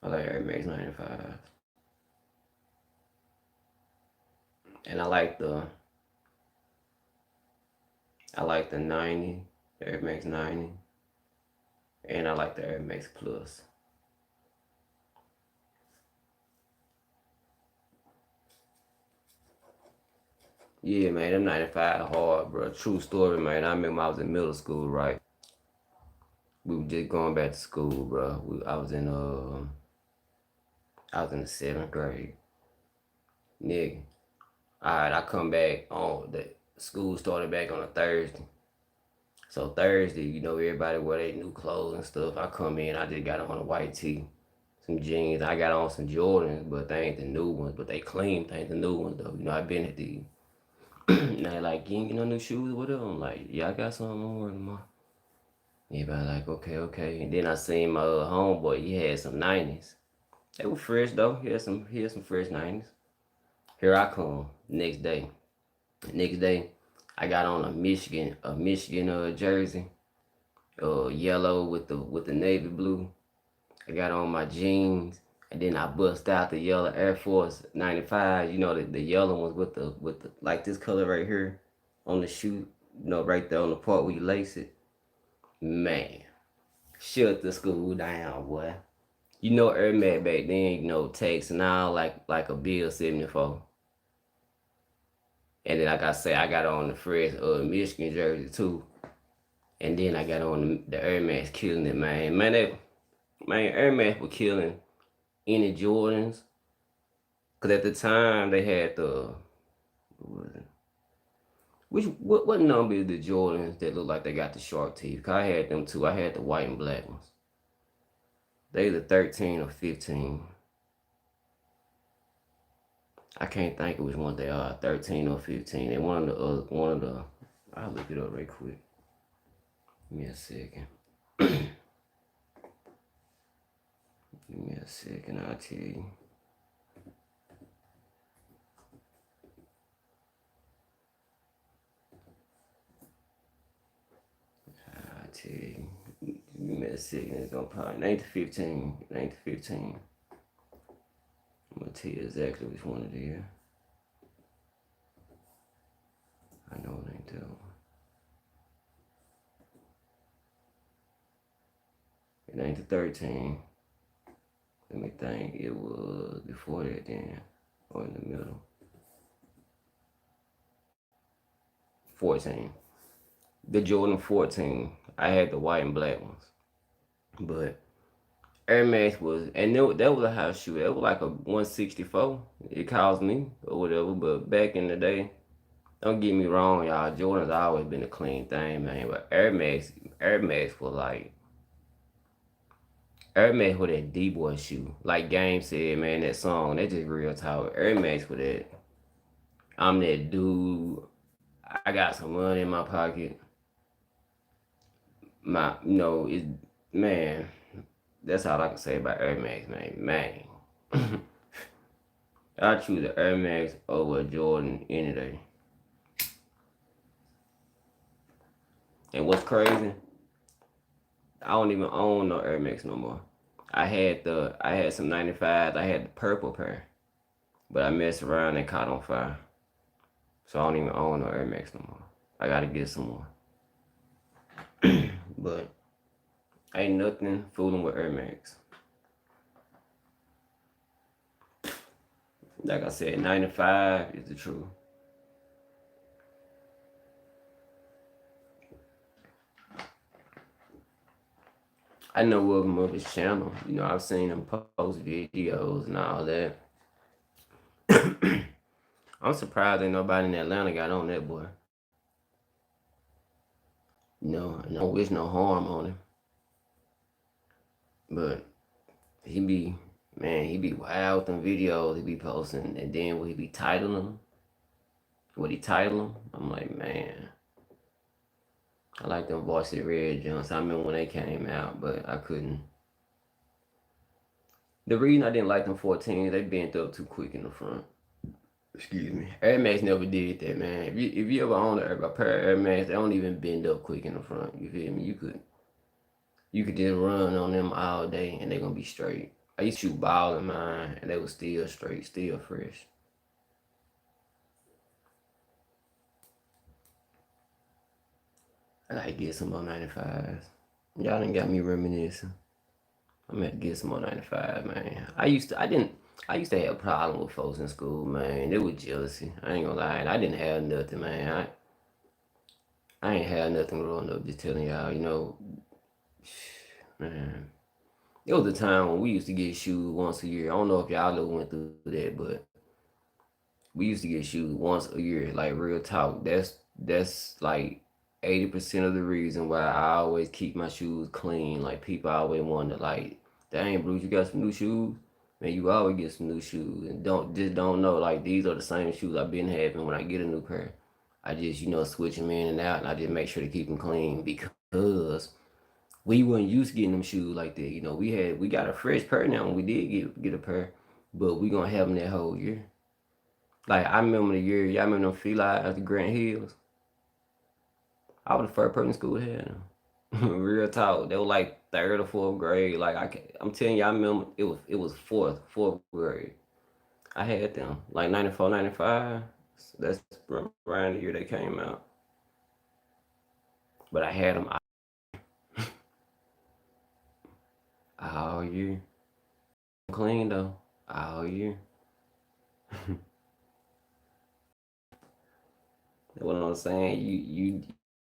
I like Air Max 95. And I like the 90, the Air Max 90. And I like the Air Max Plus. Yeah, man, them 95 hard, bro. True story, man. I remember I was in middle school, right? We were just going back to school, bro. I was in the 7th grade. Nigga. Alright, I come back on the school started back on a Thursday. So Thursday, you know, everybody wear their new clothes and stuff. I come in, I just got on a white tee, some jeans. I got on some Jordans, but they ain't the new ones, but they clean. They ain't the new ones though. You know, I been at these. And they like, you ain't get no new shoes or whatever. I'm like, yeah, I got some on tomorrow. Everybody like, okay. And then I seen my homeboy, he had some 90s. They were fresh though. He had some fresh 90s. Here I come next day. Next day, I got on a Michigan jersey, yellow with the navy blue. I got on my jeans, and then I bust out the yellow Air Force 95. You know, the yellow ones with the like this color right here on the shoe. You know, right there on the part where you lace it. Man, shut the school down, boy. You know, Air Max back then, you know, takes now like a bill 74. And then like I say, I got on the fresh Michigan jersey too. And then I got on the Air Max killing it, man. Man, Air Max was killing any Jordans. Cause at the time they had what number is the Jordans that look like they got the shark teeth? Cause I had them too. I had the white and black ones. They the 13 or 15. I can't think of which one they are, 13 or 15. And one of the I'll look it up right quick. Give me a second. Give me a second, I'll tell you. I'll tell you. Give me a second, it's gonna probably 9 to 15. 9 to 15. I'm gonna tell you exactly which one it is. I know it ain't that one. It ain't the 13. Let me think. It was before that then. Or in the middle. 14. The Jordan 14. I had the white and black ones. But Air Max was, and that was a high shoe. It was like a 164. It cost me or whatever. But back in the day, don't get me wrong, y'all. Jordan's always been a clean thing, man. But Air Max was like, Air Max with that D-boy shoe. Like Game said, man, that song, that just real talk. Air Max with that. I'm that dude. I got some money in my pocket. It, man, that's all I can say about Air Max, man. Man. I choose the Air Max over Jordan any day. And what's crazy, I don't even own no Air Max no more. I had some 95s. I had the purple pair, but I messed around and caught on fire. So I don't even own no Air Max no more. I gotta get some more. But ain't nothing fooling with Air Max. Like I said, 95 is the truth. I know of him of his channel. You know, I've seen him post videos and all that. I'm surprised ain't nobody in Atlanta got on that boy. No, I don't wish no harm on him. But he be, man, he be wild with them videos he be posting. And then what he be titling them, what he title them, I'm like, man. I like them Varsity Red Jones. I remember when they came out, but I couldn't. The reason I didn't like them 14s, they bent up too quick in the front. Excuse me. Air Max never did that, man. If you ever own a pair of Air Max, they don't even bend up quick in the front. You feel me? You could just run on them all day and they're gonna be straight. I used to shoot ball in mine and they were still straight, still fresh. I gotta get some more 95s. Y'all done got me reminiscing. I'm gonna get some more 95, man. I used to have a problem with folks in school, man. It was jealousy. I ain't gonna lie. I didn't have nothing, man. I ain't had nothing growing up. Just telling y'all, man. It was a time when we used to get shoes once a year. I don't know if y'all ever went through that, but we used to get shoes once a year. Like real talk. That's like 80% of the reason why I always keep my shoes clean. Like people always wonder, like, dang, Bruce, you got some new shoes? Man, you always get some new shoes, and don't know like these are the same shoes I've been having when I get a new pair. I just switch them in and out, and I just make sure to keep them clean because we weren't used to getting them shoes like that. We got a fresh pair now, and we did get a pair, but we gonna have them that whole year. Like I remember the year, y'all remember them Feli at the Grant Hills? I was the first person in school that had them. Real talk. They were like third or fourth grade. Like I'm telling you, I remember it was fourth grade. I had them like 94, 95. That's around the year they came out. But I had them all year. clean though all year. What I'm saying,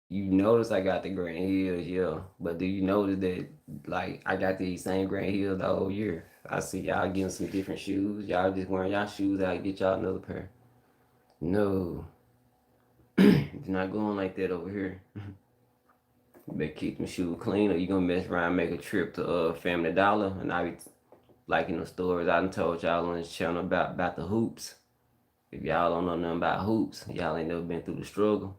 you notice I got the Grand Hills, yeah. But do you notice that like I got these same Grand Hills the whole year? I see y'all getting some different shoes. Y'all just wearing y'all shoes out, get y'all another pair. No, it's not going like that over here. You better keep them shoes clean, or you gonna mess around and make a trip to Family Dollar, and I be like in the stores. I done told y'all on this channel about the hoops. If y'all don't know nothing about hoops, y'all ain't never been through the struggle.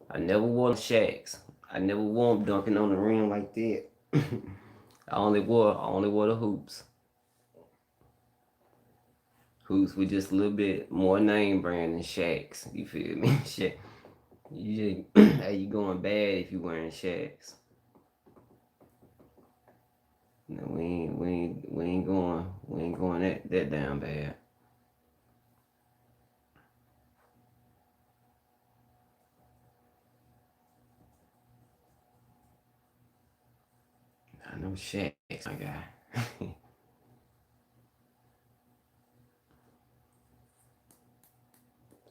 I never wore the shacks. I never wore them dunking on the rim like that. I only wore the hoops. Hoops with just a little bit more name brand than shacks. You feel me? Shit. You just, hey, you going bad if you wearing shacks. No, we ain't going that damn bad. I know shacks, my guy.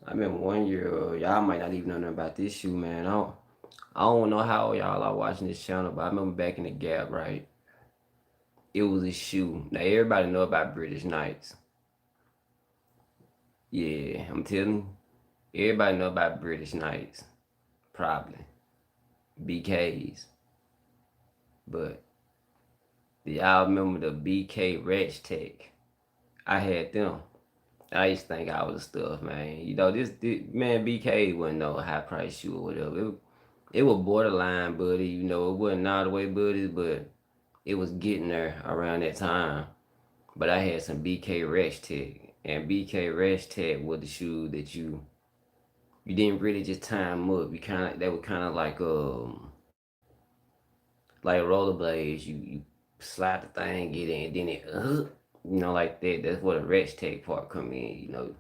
I remember one year, y'all might not even know nothing about this shoe, man. I don't know how y'all are watching this channel, but I remember back in the Gap, right? It was a shoe. Now everybody know about British Knights. Yeah, I'm telling you, everybody know about British Knights, probably BKs. But do y'all remember the BK Retch Tech? I had them. I used to think I was the stuff, man. You know, this man BK wasn't no high price shoe or whatever. It was borderline buddy, you know, it wasn't all the way buddies, but it was getting there around that time. But I had some BK Resh Tech, and BK Resh Tech was the shoe that you didn't really just time up. You kind of, they were kind of like rollerblades. You slide the thing, get in, then it you know, like that. That's where the Resh Tech part come in. You know,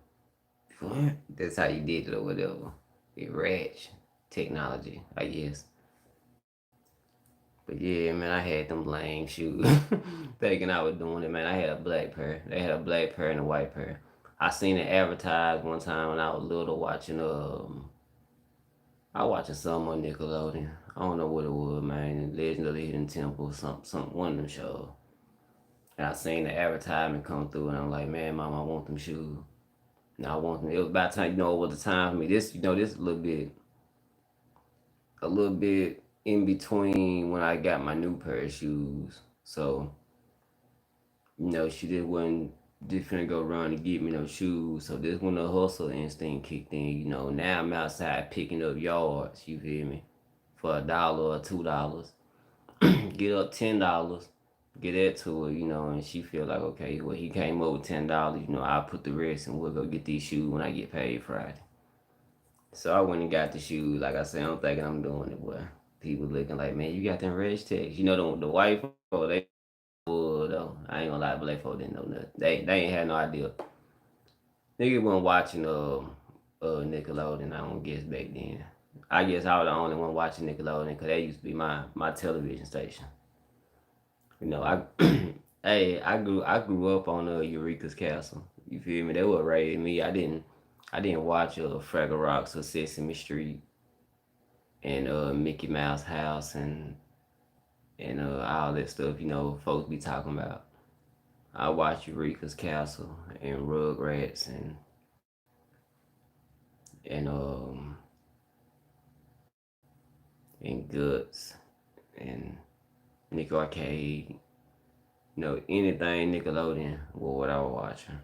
that's how you did it or whatever. The Resh technology, I guess. But yeah, man, I had them lame shoes. Thinking I was doing it, man. I had a black pair. They had a black pair and a white pair. I seen it advertised one time when I was little watching I was watching something on Nickelodeon. I don't know what it was, man. Legend of the Hidden Temple, some one of them shows. And I seen the advertisement come through, and I'm like, man, mom, I want them shoes. And I want them. It was about time, you know, it was the time for me. This, you know, this a little bit in between when I got my new pair of shoes. So, you know, she just wasn't just finna go run and get me no shoes. So this when the hustle instinct kicked in, you know. Now I'm outside picking up yards, you feel me? For $1 or $2. Get up $10, get that to her, you know, and she feel like, okay, well he came up with $10, you know, I'll put the rest and we'll go get these shoes when I get paid Friday. So I went and got the shoes. Like I said, I'm thinking I'm doing it, boy. People looking like, man, you got them red tags. You know, the white folk, they would, though. I ain't gonna lie, black folk didn't know nothing. They ain't had no idea. Nigga wasn't watching Nickelodeon, I don't guess, back then. I guess I was the only one watching Nickelodeon because that used to be my television station. You know, hey, I grew up on Eureka's Castle. You feel me? They were raised me. I didn't watch Fraggle Rocks or Sesame Street and Mickey Mouse House and all that stuff, you know, folks be talking about. I watch Eureka's Castle and Rugrats and and Guts and Nick Arcade. You know, anything Nickelodeon was what I was watching.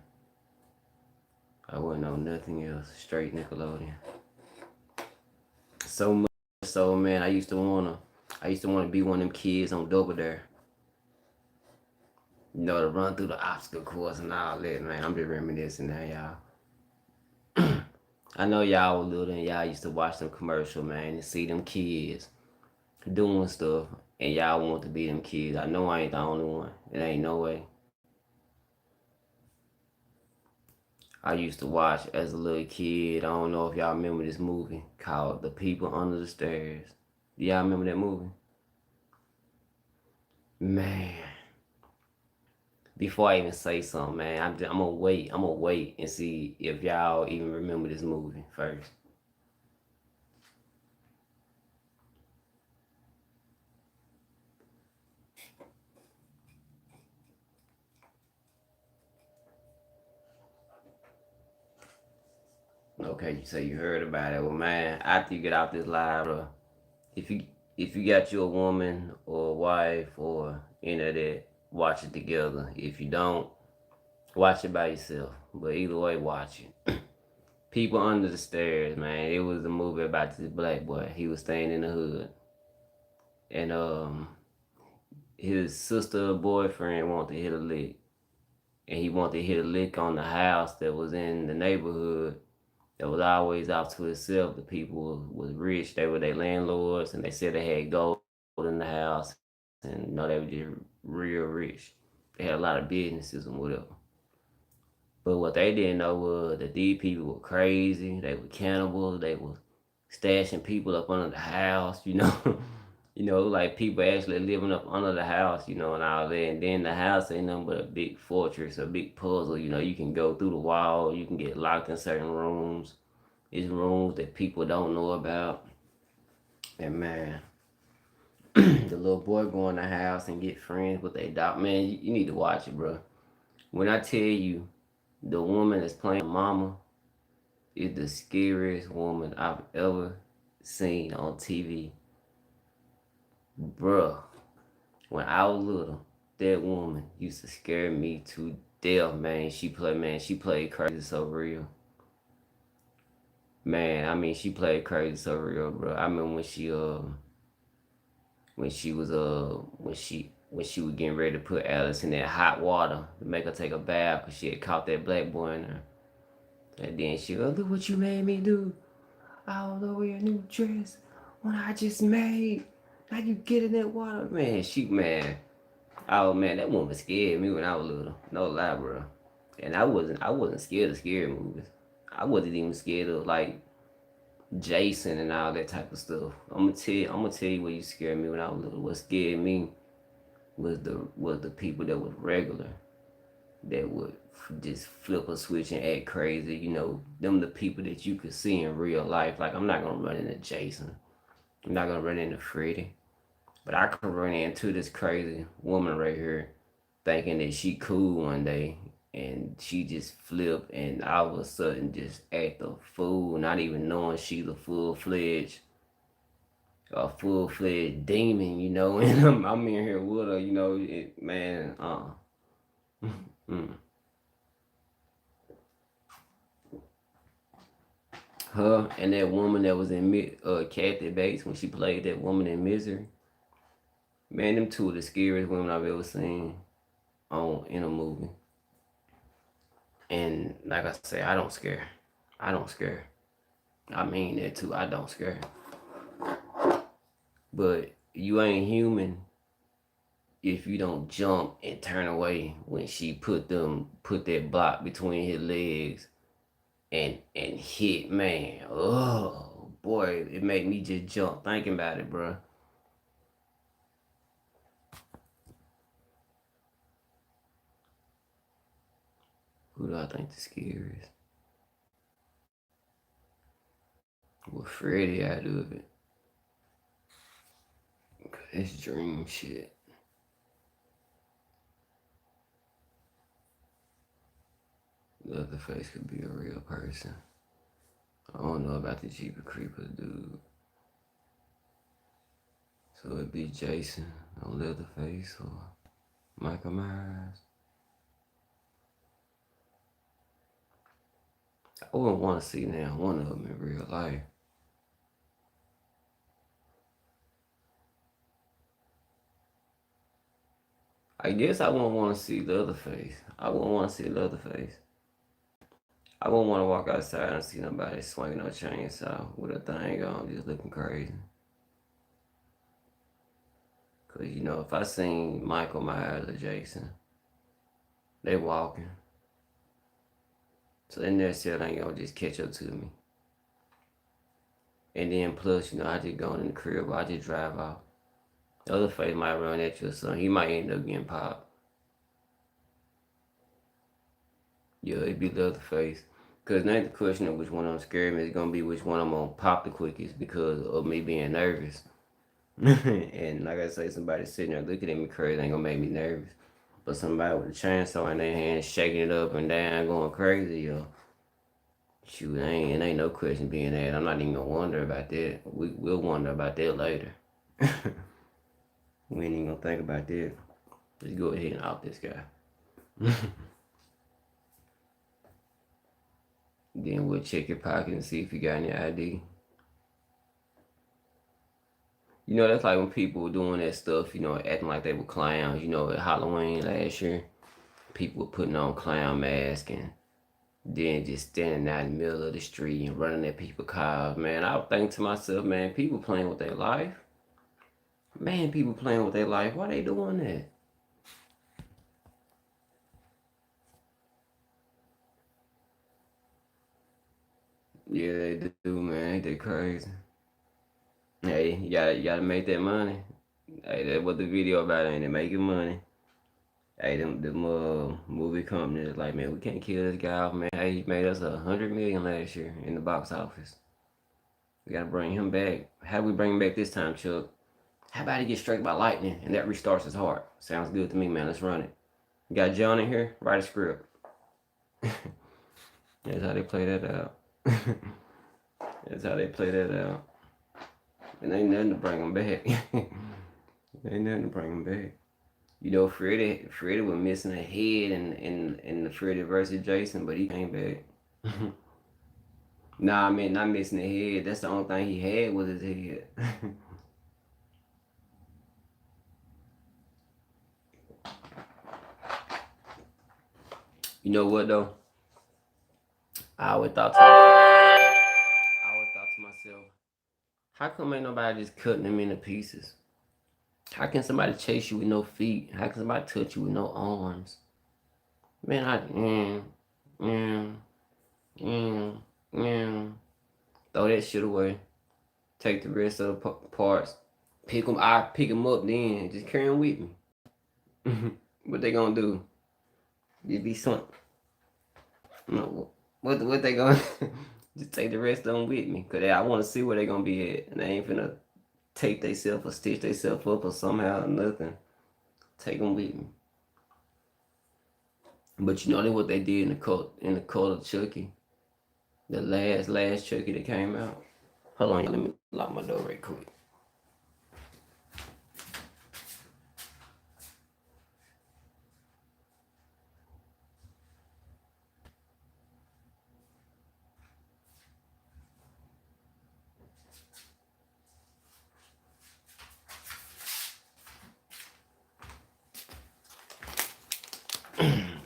I wouldn't know nothing else. Straight Nickelodeon. So much so, man, I used to wanna be one of them kids on Double Dare. You know, to run through the obstacle course and all that, man. I'm just reminiscing now, y'all. I know y'all was little and y'all used to watch them commercial, man, and see them kids doing stuff, and y'all want to be them kids. I know I ain't the only one. It ain't no way. I used to watch as a little kid. I don't know if y'all remember this movie called The People Under the Stairs. Do y'all remember that movie? Man, before I even say something, man, I'm gonna wait. I'm gonna wait and see if y'all even remember this movie first. Okay, you say you heard about it. Well, man, after you get out this live, if you if you got you a woman or a wife or any of that, watch it together. If you don't, watch it by yourself. But either way, watch it. People Under the Stairs, man. It was a movie about this black boy. He was staying in the hood, and his sister boyfriend wanted to hit a lick, and he wanted to hit a lick on the house that was in the neighborhood that was always out to itself. The people was rich. They were their landlords, and they said they had gold in the house, and they were just real rich. They had a lot of businesses and whatever. But what they didn't know was that these people were crazy. They were cannibals. They were stashing people up under the house. Like people actually living up under the house. And all that. And then the house ain't nothing but a big fortress, a big puzzle. You can go through the wall. You can get locked in certain rooms. It's rooms that people don't know about. And man, the little boy go in the house and get friends with their dog. Man, you need to watch it, bro. When I tell you, the woman that's playing mama is the scariest woman I've ever seen on TV. Bruh, when I was little, that woman used to scare me to death, man. She played crazy so real. Man, I mean, she played crazy so real, bro. I remember when she was getting ready to put Alice in that hot water to make her take a bath because she had caught that black boy in her. And then she go, look what you made me do. I don't know your new dress. What I just made. Now you get in that water. Man. Oh man, that woman scared me when I was little. No lie, bro. And I wasn't scared of scary movies. I wasn't even scared of like Jason and all that type of stuff. I'm gonna tell you what you scared me when I was little. What scared me was the people that was regular, that would just flip a switch and act crazy. Them the people that you could see in real life. Like I'm not gonna run into Jason. I'm not gonna run into Freddy. But I could run into this crazy woman right here, thinking that she cool one day, and she just flip and all of a sudden just act a fool, not even knowing she's a full fledged demon. And I'm in here with her, man. Mm. Her and that woman that was in Kathy Bates when she played that woman in Misery. Man, them two are the scariest women I've ever seen in a movie. And like I say, I don't scare. I don't scare. I mean that too. I don't scare. But you ain't human if you don't jump and turn away when she put that block between his legs and hit, man. Oh boy, it made me just jump thinking about it, bro. Who do I think the scariest? Well, Freddy out of it. It's dream shit. Leatherface could be a real person. I don't know about the Jeepers Creepers, dude. So it'd be Jason or Leatherface or Michael Myers. I wouldn't want to see now one of them in real life. I guess I wouldn't want to see Leatherface. I wouldn't want to see Leatherface. I wouldn't want to walk outside and see nobody swinging a chainsaw with a thing on, just looking crazy. Cause if I seen Michael Myers or Jason, they walking. So in there still ain't gonna just catch up to me. And then plus, I just go in the crib, I just drive off. The other face might run at you or something. He might end up getting popped. Yeah, it'd be Leatherface. Cause now the question of which one of them scared me is gonna be which one I'm gonna pop the quickest because of me being nervous. And like I say, somebody sitting there looking at me crazy ain't gonna make me nervous. But somebody with a chainsaw in their hand shaking it up and down, going crazy, yo. Shoot, it ain't no question being that. I'm not even gonna wonder about that. We'll wonder about that later. We ain't even gonna think about that. Let's go ahead and out this guy. Then we'll check your pocket and see if you got any ID. You know, that's like when people were doing that stuff, you know, acting like they were clowns, you know, at Halloween last year. People were putting on clown masks and then just standing out in the middle of the street and running at people's cars. Man, I would think to myself, man, people playing with their life. Man, people playing with their life. Why they doing that? Yeah, they do, man. They crazy. Hey, you gotta make that money. Hey, that's what the video about, ain't it? Making money. Hey, them movie companies like, man, we can't kill this guy off, man. Hey, he made us $100 million last year in the box office. We gotta bring him back. How do we bring him back this time, Chuck? How about he gets struck by lightning and that restarts his heart? Sounds good to me, man. Let's run it. You got John in here? Write a script. That's how they play that out. That's how they play that out. And ain't nothing to bring him back. Ain't nothing to bring him back. You know, Freddy was missing a head in the Freddy versus Jason, but he came back. Nah, I mean, not missing a head. That's the only thing he had was his head. You know what though? I always thought to myself, how come ain't nobody just cutting them into pieces? How can somebody chase you with no feet? How can somebody touch you with no arms? Man, mm, mm, mm. Throw that shit away. Take the rest of the parts. Pick them. I pick them up then. Just carry them with me. What they gonna do? Just be something. No, what they gonna just take the rest of them with me? Cause I want to see where they gonna be at, and they ain't finna tape theyself or stitch theyself up or somehow or nothing. Take them with me. But you know what they did in the cult of Chucky, the last Chucky that came out. Hold on, let me lock my door right quick.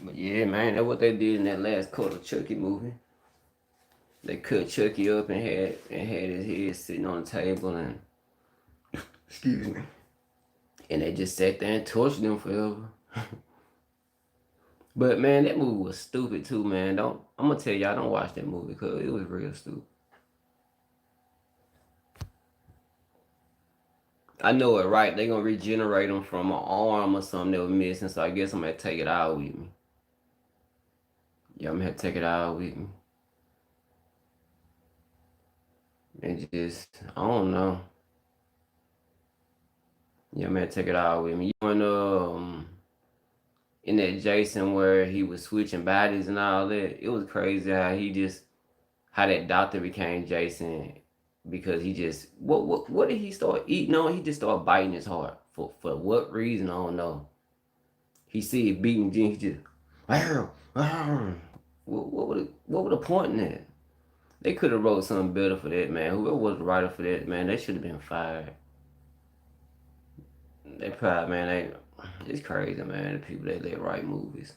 But yeah, man, that's what they did in that last Cult of Chucky movie. They cut Chucky up and had his head sitting on the table and excuse me. And they just sat there and tortured him forever. But man, that movie was stupid too, man. I'm gonna tell y'all, don't watch that movie because it was real stupid. I know it, right? They gonna regenerate him from an arm or something that was missing, so I guess I'm gonna take it out with me. Yeah, I'm gonna have to take it out with me. And just, I don't know. Yeah, I'm gonna take it out with me. You know, in that Jason where he was switching bodies and all that, it was crazy how that doctor became Jason because he just what did he start eating on? He just started biting his heart for what reason? I don't know. He see it beating, then he just what would the point in that? They could have wrote something better for that, man. Whoever was the writer for that, man, they should have been fired. They probably, man, it's crazy, man. The people that write movies.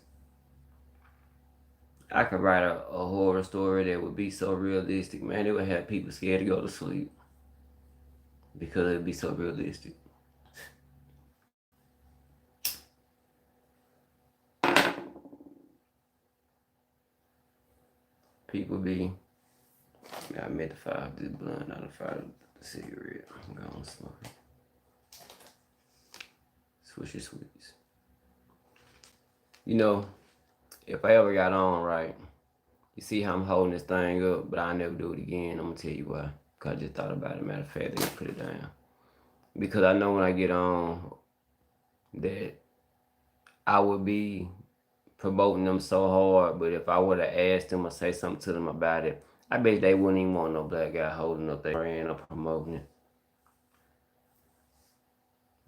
I could write a horror story that would be so realistic, man. It would have people scared to go to sleep because it'd be so realistic. People be, I meant to fire this blunt, not to fire the cigarette. I'm going to smoke it. Swishy sweets. You know, If I ever got on right, you see how I'm holding this thing up, but I'll never do it again. I'm gonna tell you why. Cause I just thought about it. Matter of fact, let me put it down. Because I know when I get on that I would be promoting them so hard, but if I would have asked them or say something to them about it, I bet they wouldn't even want no black guy holding up their brand or promoting it.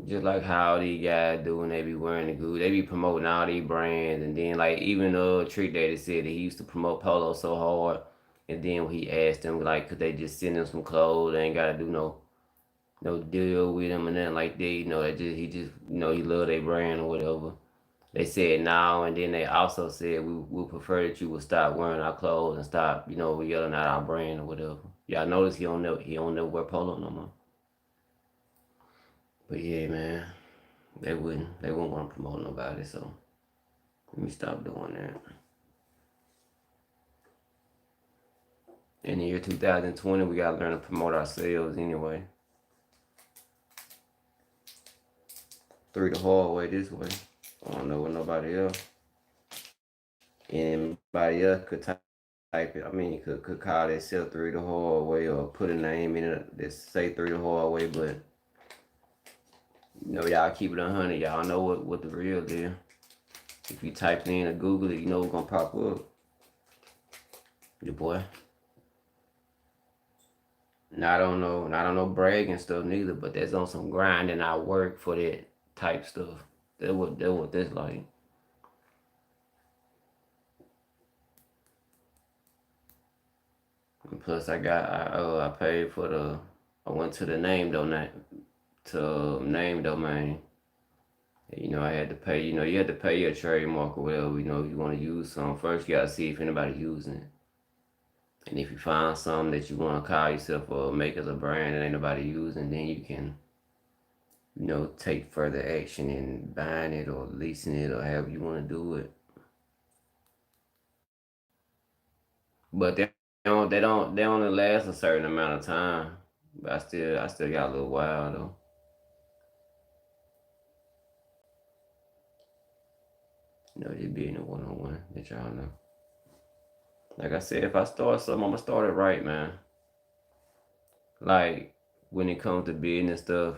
Just like how these guys do when they be wearing the good, they be promoting all these brands, and then like even Trick Daddy said that he used to promote Polo so hard, and then when he asked them like, could they just send him some clothes? They ain't gotta do no deal with him and nothing like that. That just he love their brand or whatever. They said no, and then they also said we prefer that you would stop wearing our clothes and stop yelling out our brand or whatever. Y'all notice he don't never wear Polo no more. But yeah, man. They wouldn't want to promote nobody, so let me stop doing that. In the year 2020, we gotta learn to promote ourselves anyway. Through the hard way this way. I don't know what nobody else. Anybody else could type it. I mean, could call themselves through the hard way or put a name in it that say through the hard way, but y'all keep it 100. Y'all know what the real is. If you type it in or Google it, you know what's gonna pop up. Your boy. Not on no bragging stuff neither, but that's on some grind and I work for that type stuff. That what that's like. And plus I paid for I went to the name domain. I had to pay. You had to pay your trademark or whatever. If you want to use some first, you gotta see if anybody using it. And if you find something that you want to call yourself or make as a brand that ain't nobody using, then you can take further action in buying it or leasing it or however you want to do it. But they only last a certain amount of time. But I still got a little while though. Just being a one-on-one that y'all know. Like I said, if I start something, I'm gonna start it right, man. Like when it comes to business stuff,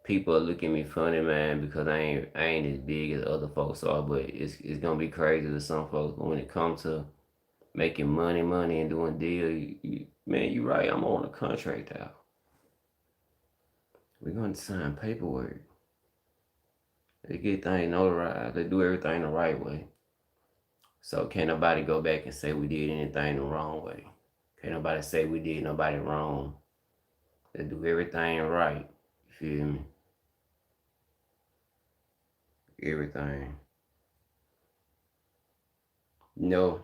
people are looking at me funny, man, because I ain't as big as other folks are. But it's gonna be crazy to some folks. But when it comes to making money, and doing deals, man, you right. I'm on a contract out. We're gonna sign paperwork. They get things notarized. They do everything the right way. So can't nobody go back and say we did anything the wrong way. Can't nobody say we did nobody wrong. They do everything right. You feel me? Everything. No,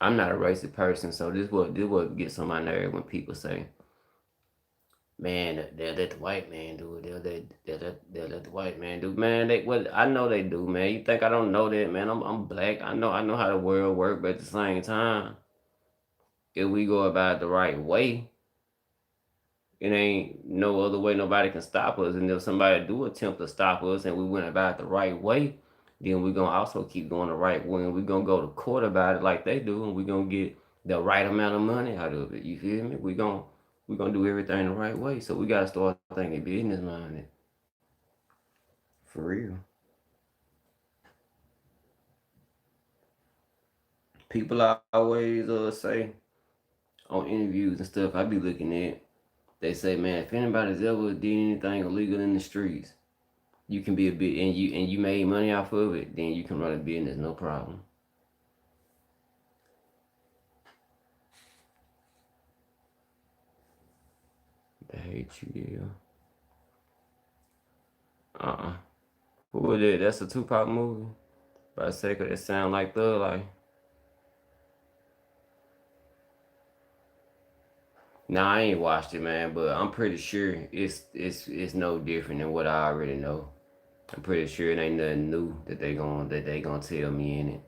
I'm not a racist person, so this what gets on my nerve when people say, "Man, they'll let the white man do it. They'll let the white man do it." Man, I know they do, man. You think I don't know that, man? I'm black. I know how the world works, but at the same time, if we go about it the right way, it ain't no other way nobody can stop us. And if somebody do attempt to stop us and we went about it the right way, then we're gonna also keep going the right way, and we're gonna go to court about it like they do, and we're gonna get the right amount of money out of it. You feel me? We're gonna do everything the right way. So we gotta start thinking business minded. For real. People always say on interviews and stuff I be looking at, they say, man, if anybody's ever did anything illegal in the streets, you can be a bit and you made money off of it, then you can run a business, no problem. I hate you, yeah. Who was that? That's a Tupac movie. By the sake of it sound like Thug Life. Nah, I ain't watched it, man, but I'm pretty sure it's no different than what I already know. I'm pretty sure it ain't nothing new that they gonna tell me in it.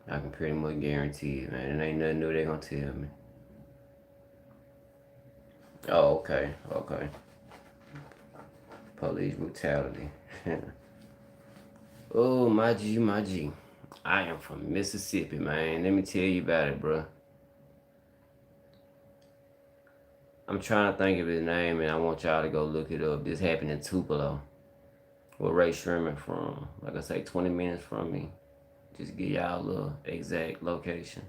I can pretty much guarantee it, man. It ain't nothing new they gonna tell me. Oh, okay. Police brutality. Oh, my G, my G. I am from Mississippi, man. Let me tell you about it, bro. I'm trying to think of his name, and I want y'all to go look it up. This happened in Tupelo, where Ray Sherman from. Like I say, 20 minutes from me. Just give y'all a little exact location.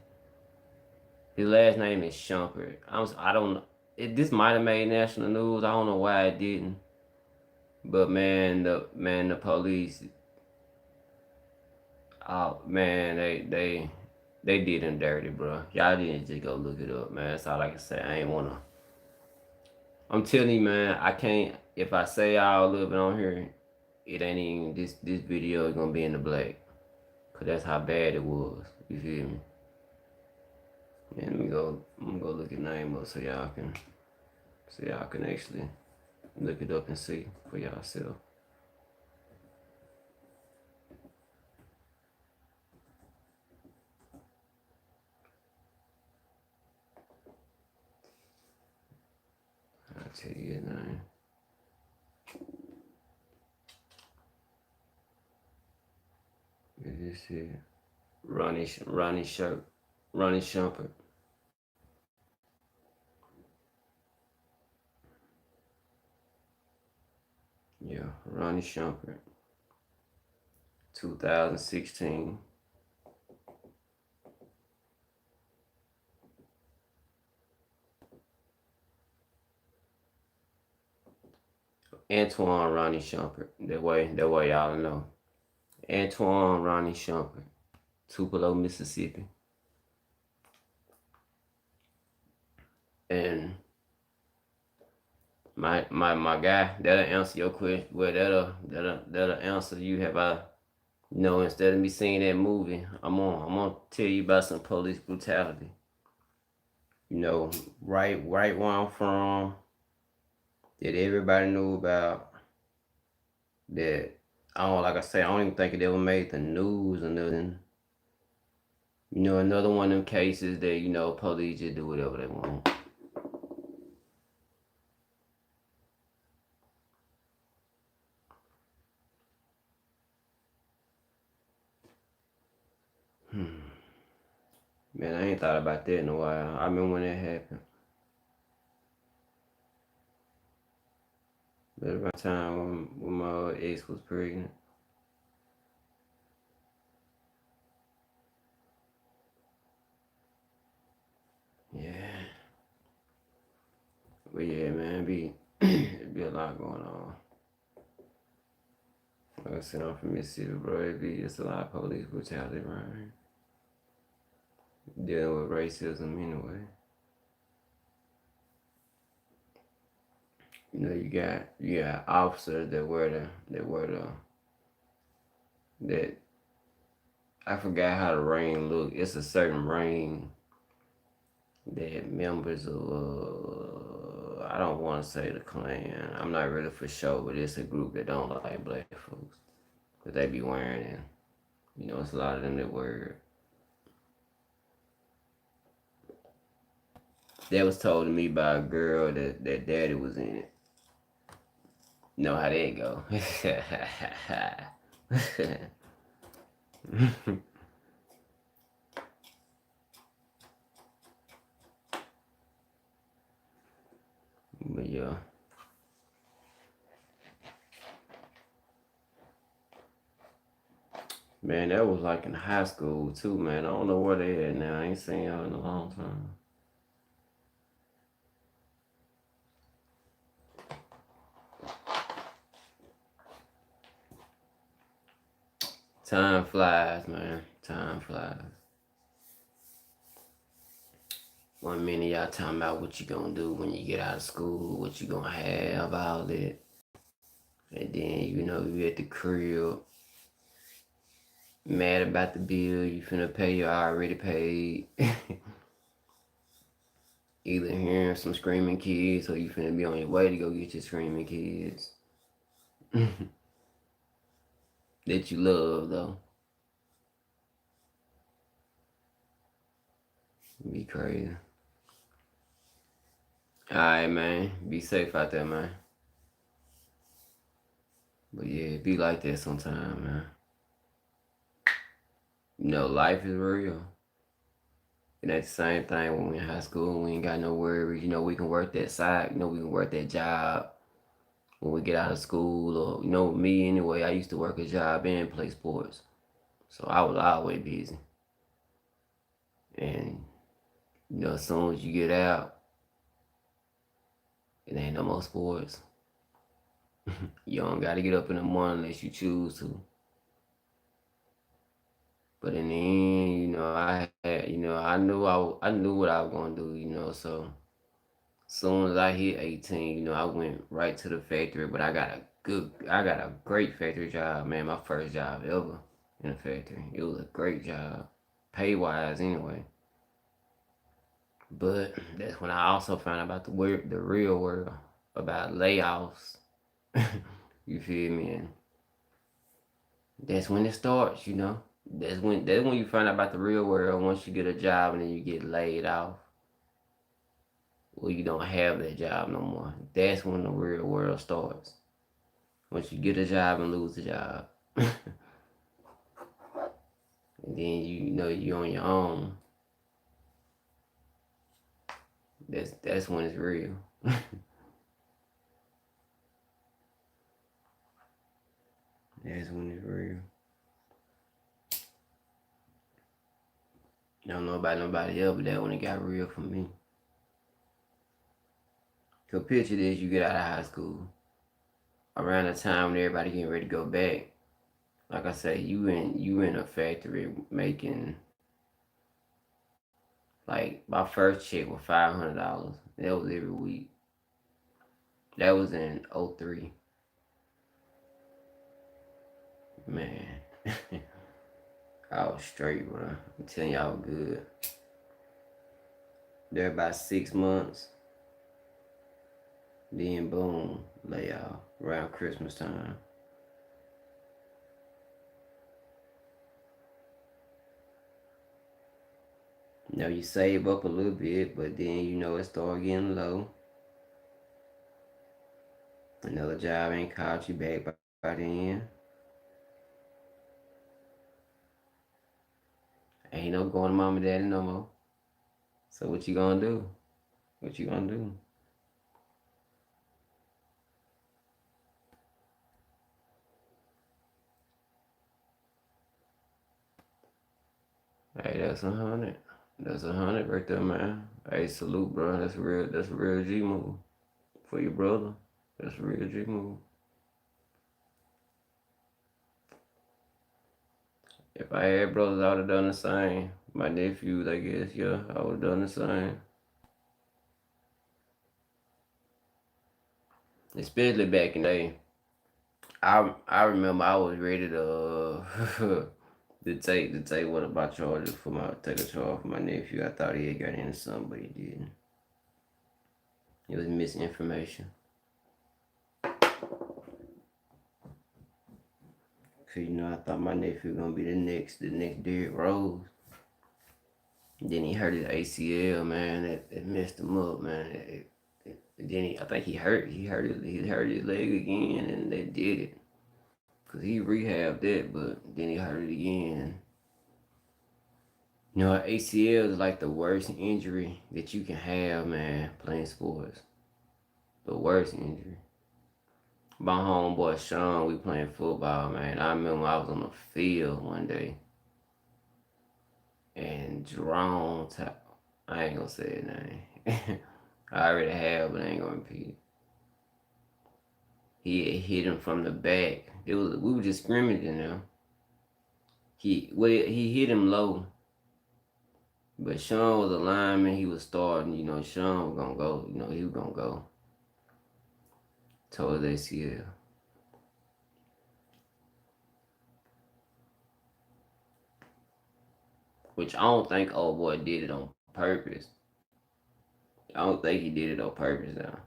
His last name is Shumpert. I don't know. This might have made national news. I don't know why it didn't. But the police, oh man, they did him dirty, bro. Y'all didn't just go look it up, man. That's all I can say. I ain't wanna. I'm telling you, man. I can't. If I say all of it on here, it ain't even this video is gonna be in the black, cause that's how bad it was. You feel me? And let me go. I'm gonna go look his name up so y'all can actually look it up and see for yourself. I'll tell you his name. Is this here? Ronnie Shumpert. Yeah, Ronnie Shumpert. 2016. Antoine Ronnie Shumpert. That way y'all know. Antoine Ronnie Shumpert. Tupelo, Mississippi. And my guy, that'll answer your question. Well, that'll answer you. Have I, instead of me seeing that movie, I'm gonna tell you about some police brutality. Right where I'm from, that everybody knew about. That like I say, I don't even think it ever made the news or nothing. Another one of them cases that police just do whatever they want. Man, I ain't thought about that in a while. I remember when that happened. But at my time when my ex was pregnant. Yeah. But yeah, man, it be a lot going on. Like I said, I'm from Mississippi, bro. It's a lot of police brutality around here. Dealing with racism anyway. You got officers that I forgot how the ring look. It's a certain ring that members of I don't want to say the Klan. I'm not really for sure, but it's a group that don't like black folks. Cause they be wearing it. It's a lot of them that wear it. That was told to me by a girl that daddy was in it. Know how that go. But yeah. Man, that was like in high school too, man. I don't know where they at now. I ain't seen y'all in a long time. Time flies, man. Time flies. 1 minute y'all talking about what you gonna do when you get out of school, what you gonna have, all that. And then, you at the crib, mad about the bill you finna pay, you already paid. Either hearing some screaming kids or you finna be on your way to go get your screaming kids. That you love, though. Be crazy. Alright, man. Be safe out there, man. But yeah, it be like that sometime, man. Life is real. And that's the same thing when we in high school. We ain't got no worries. We can work that side. We can work that job when we get out of school. Or me anyway. I used to work a job and play sports, so I was always busy. And as soon as you get out, it ain't no more sports. You don't got to get up in the morning unless you choose to. But in the end, I had, I knew what I was gonna do. So soon as I hit 18, I went right to the factory. But I got a great factory job, man. My first job ever in a factory. It was a great job, pay wise anyway. But that's when I also found out about the real world, about layoffs. You feel me? And that's when it starts. That's when you find out about the real world. Once you get a job and then you get laid off, or you don't have that job no more. That's when the real world starts. Once you get a job and lose the job, and then you on your own. That's when it's real. That's when it's real. I don't know about nobody else, but that when it got real for me. So picture this: you get out of high school, around the time when everybody getting ready to go back. Like I say, you in a factory making, like, my first check was $500. That was every week. That was in '03. Man, I was straight, bro. I'm telling you, I was good. There about 6 months, then boom, layoff around Christmas time. You save up a little bit, but then it start getting low. Another job ain't called you back by then. Ain't no going to mama and daddy no more. So what you gonna do? What you gonna do? Hey, that's 100. That's 100 right there, man. Hey, salute, bro. That's a real. That's a real G move for your brother. That's a real G move. If I had brothers, I would have done the same. My nephews, I guess, yeah, I would have done the same. Especially back in the day. I remember I was ready to to take one of my charges for my take a charge for my nephew. I thought he had got into something, but he didn't. It was misinformation. Cause I thought my nephew was gonna be the next Derrick Rose. Then he hurt his ACL, man. That messed him up, man. Then I think he hurt his leg again, and they did it. Cause he rehabbed that, but then he hurt it again. ACL is like the worst injury that you can have, man, playing sports. The worst injury. My homeboy Sean, we playing football, man. I remember I was on the field one day, and Jerome, I ain't gonna say his name. I already have, but I ain't gonna repeat it. He had hit him from the back. We were just scrimmaging now. He hit him low, but Sean was a lineman. He was starting. Sean was gonna go. He was gonna go. Told his ACL. Which I don't think old boy did it on purpose. I don't think he did it on purpose now.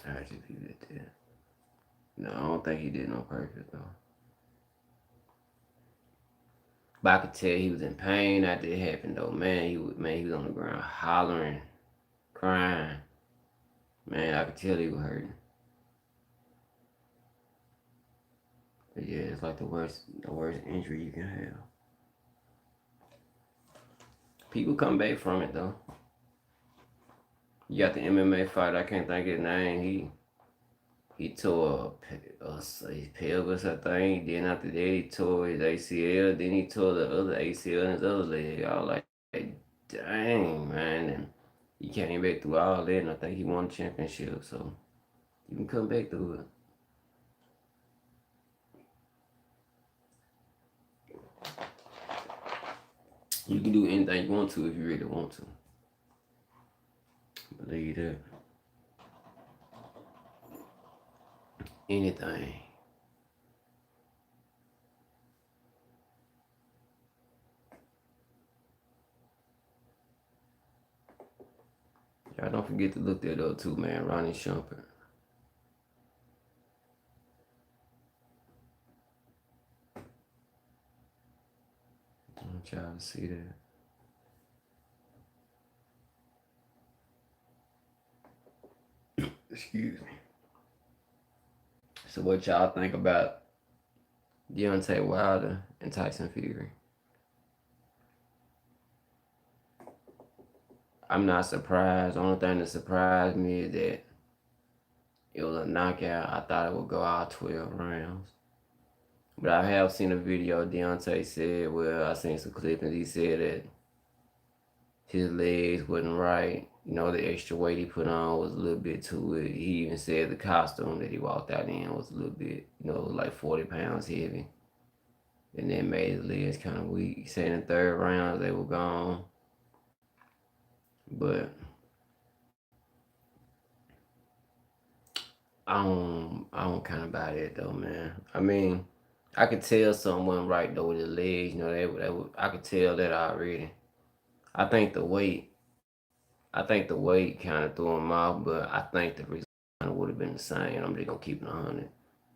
I just leave it there. No, I don't think he did it on purpose though. But I could tell he was in pain after it happened though. He was on the ground hollering, crying. Man, I could tell he was hurting. But yeah, it's like the worst injury you can have. People come back from it though. You got the MMA fighter. I can't think of his name. He tore his pelvis, I think. Then after that, he tore his ACL. Then he tore the other ACL in his other leg. I was like, dang, man. And he came back through all that, and I think he won the championship. So you can come back through it. You can do anything you want to if you really want to. Believe that. Anything. Y'all don't forget to look that up too, man. Ronnie Shumpert. I want y'all to see that. Excuse me. So what y'all think about Deontay Wilder and Tyson Fury? I'm not surprised. The only thing that surprised me is that it was a knockout. I thought it would go all 12 rounds. But I have seen a video Deontay said, well, I seen some clippings. He said that his legs wasn't right. You know, the extra weight he put on was a little bit too it. He even said the costume that he walked out in was a little bit, like 40 pounds heavy. And that made his legs kind of weak. He said in the third round they were gone. But I don't kind of buy that though, man. I mean, I could tell something wasn't right though with his legs. I could tell that already. I think the weight, kind of threw him off, but I think the result kind of would have been the same. I'm just gonna keep it 100.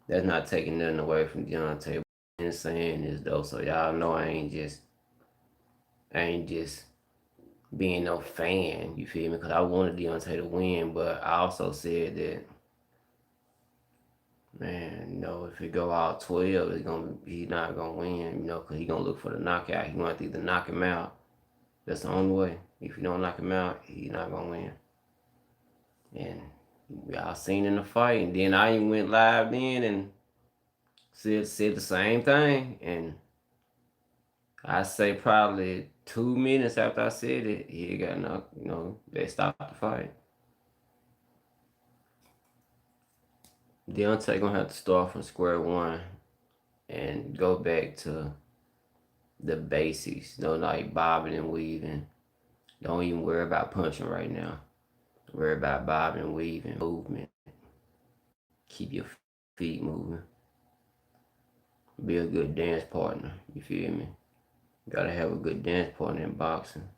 That's not taking nothing away from Deontay. I'm saying this though, so y'all know I ain't just being no fan. You feel me? Because I wanted Deontay to win, but I also said that, man, if it go out 12, he's not gonna win, because he gonna look for the knockout. He gonna have to either knock him out. That's the only way. If you don't knock him out, he's not gonna win. And y'all seen in the fight, and then I even went live then and said the same thing, and I say probably 2 minutes after I said it, he got knocked. They stopped the fight. Deontay gonna have to start from square one and go back to the basics. Like bobbing and weaving. Don't even worry about punching right now. Worry about bobbing and weaving, movement. Keep your feet moving. Be a good dance partner. You feel me? You gotta have a good dance partner in boxing.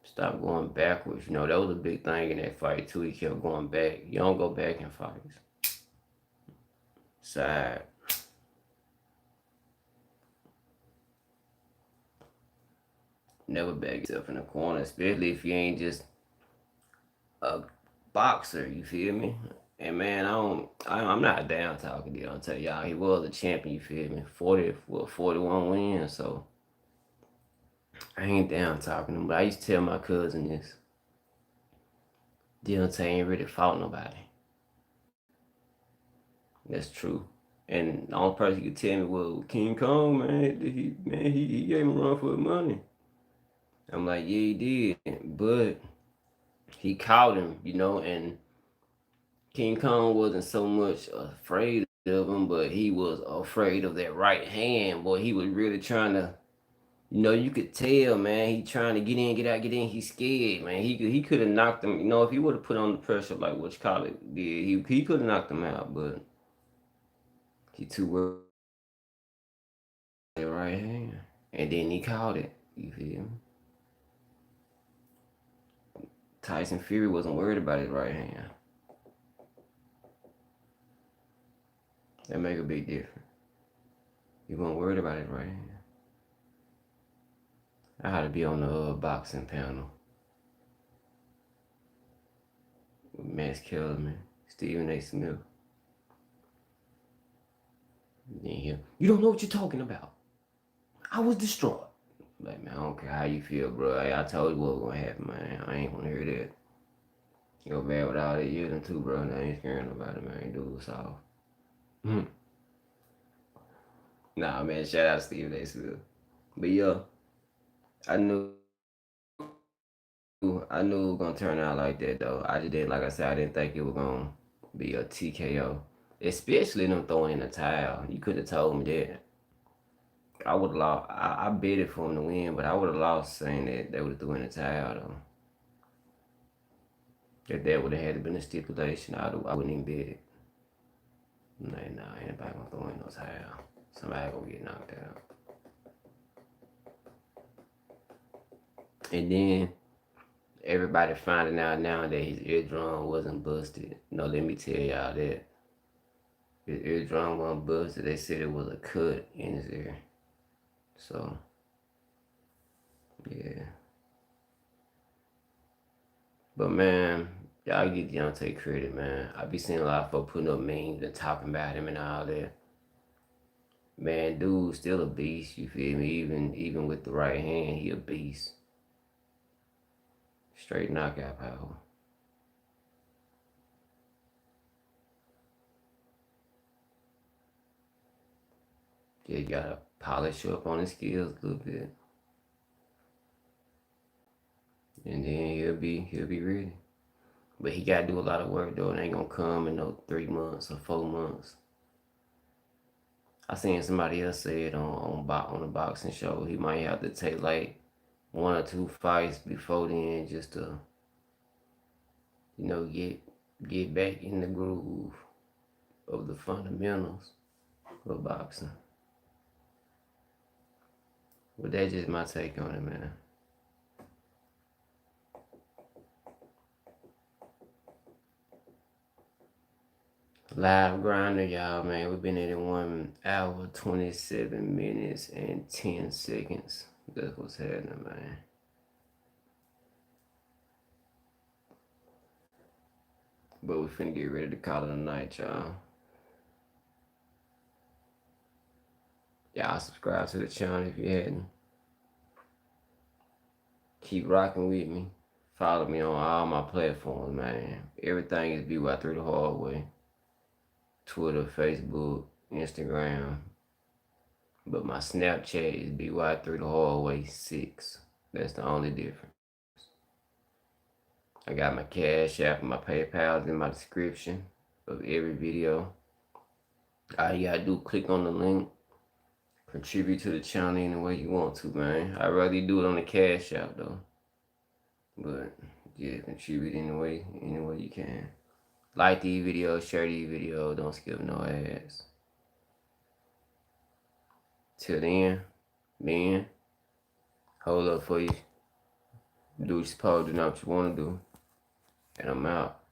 Stop going backwards. That was a big thing in that fight too. He kept going back. You don't go back in fights. Side. Never back yourself in the corner, especially if you ain't just a boxer. You feel me? And man, I'm not down talking to I'll tell y'all. He was a champion. You feel me? 41 wins. So I ain't down talking to him. But I used to tell my cousin this. Deontay ain't really fought nobody. That's true. And the only person you could tell me was King Kong, man. He gave him a run for his money. I'm like, yeah, he did. But he caught him, and King Kong wasn't so much afraid of him, but he was afraid of that right hand. Boy, he was really trying to, you could tell, man, he trying to get in, get out, get in. He's scared, man. He could have knocked him, if he would have put on the pressure like what you call it did, he could have knocked him out, but he too worried that right hand. And then he caught it. You feel me? Tyson Fury wasn't worried about his right hand. That make a big difference. He wasn't worried about his right hand. I had to be on the boxing panel with Max Kellerman, Stephen A. Smith. Then you don't know what you're talking about. I was distraught. Like, man, I don't care how you feel, bro. I told you what was gonna happen, man. I ain't gonna hear that. Go bad with all that yelling too, bro. And I ain't scaring nobody, man. Dude, so. Nah, man. Shout out to Steve Daysville. But yeah, I knew it was gonna turn out like that though. I just didn't, like I said, I didn't think it was gonna be a TKO. Especially them throwing in the towel. You could have told me that. I would have lost. I bet it for him to win, but I would have lost saying that they would have threw in the towel though. If that would have had to been a stipulation, I wouldn't even bet it. Like, nah, anybody gonna throw in no towel. Somebody gonna get knocked out. And then everybody finding out now that his eardrum wasn't busted. No, let me tell y'all that. His eardrum wasn't busted. They said it was a cut in his ear. So, yeah. But man, y'all get Deontay credit, man. I be seeing a lot of folks putting up memes and talking about him and all that. Man, dude's still a beast, you feel me? Even with the right hand, he a beast. Straight knockout power. Just gotta polish up on his skills a little bit. And then he'll be ready. But he gotta do a lot of work though. It ain't gonna come in no 3 months or 4 months. I seen somebody else say it on the boxing show. He might have to take like 1 or 2 fights before then just to, get back in the groove of the fundamentals of boxing. But that's just my take on it, man. Live grinder, y'all, man. We've been at it 1 hour, 27 minutes, and 10 seconds. That's what's happening, man. But we finna get ready to call it a night, y'all. Y'all subscribe to the channel if you hadn't. Keep rocking with me. Follow me on all my platforms, man. Everything is BY3 the hard way. Twitter, Facebook, Instagram. But my Snapchat is BY3 the hard way 6. That's the only difference. I got my Cash App and my PayPal in my description of every video. All you gotta do, click on the link. Contribute to the channel any way you want to, man. I'd rather you do it on the Cash App though. But yeah, contribute any way you can. Like these videos, share these videos, don't skip no ads. Till then, man, hold up for you. Do what you're supposed to, do not what you want to do. And I'm out.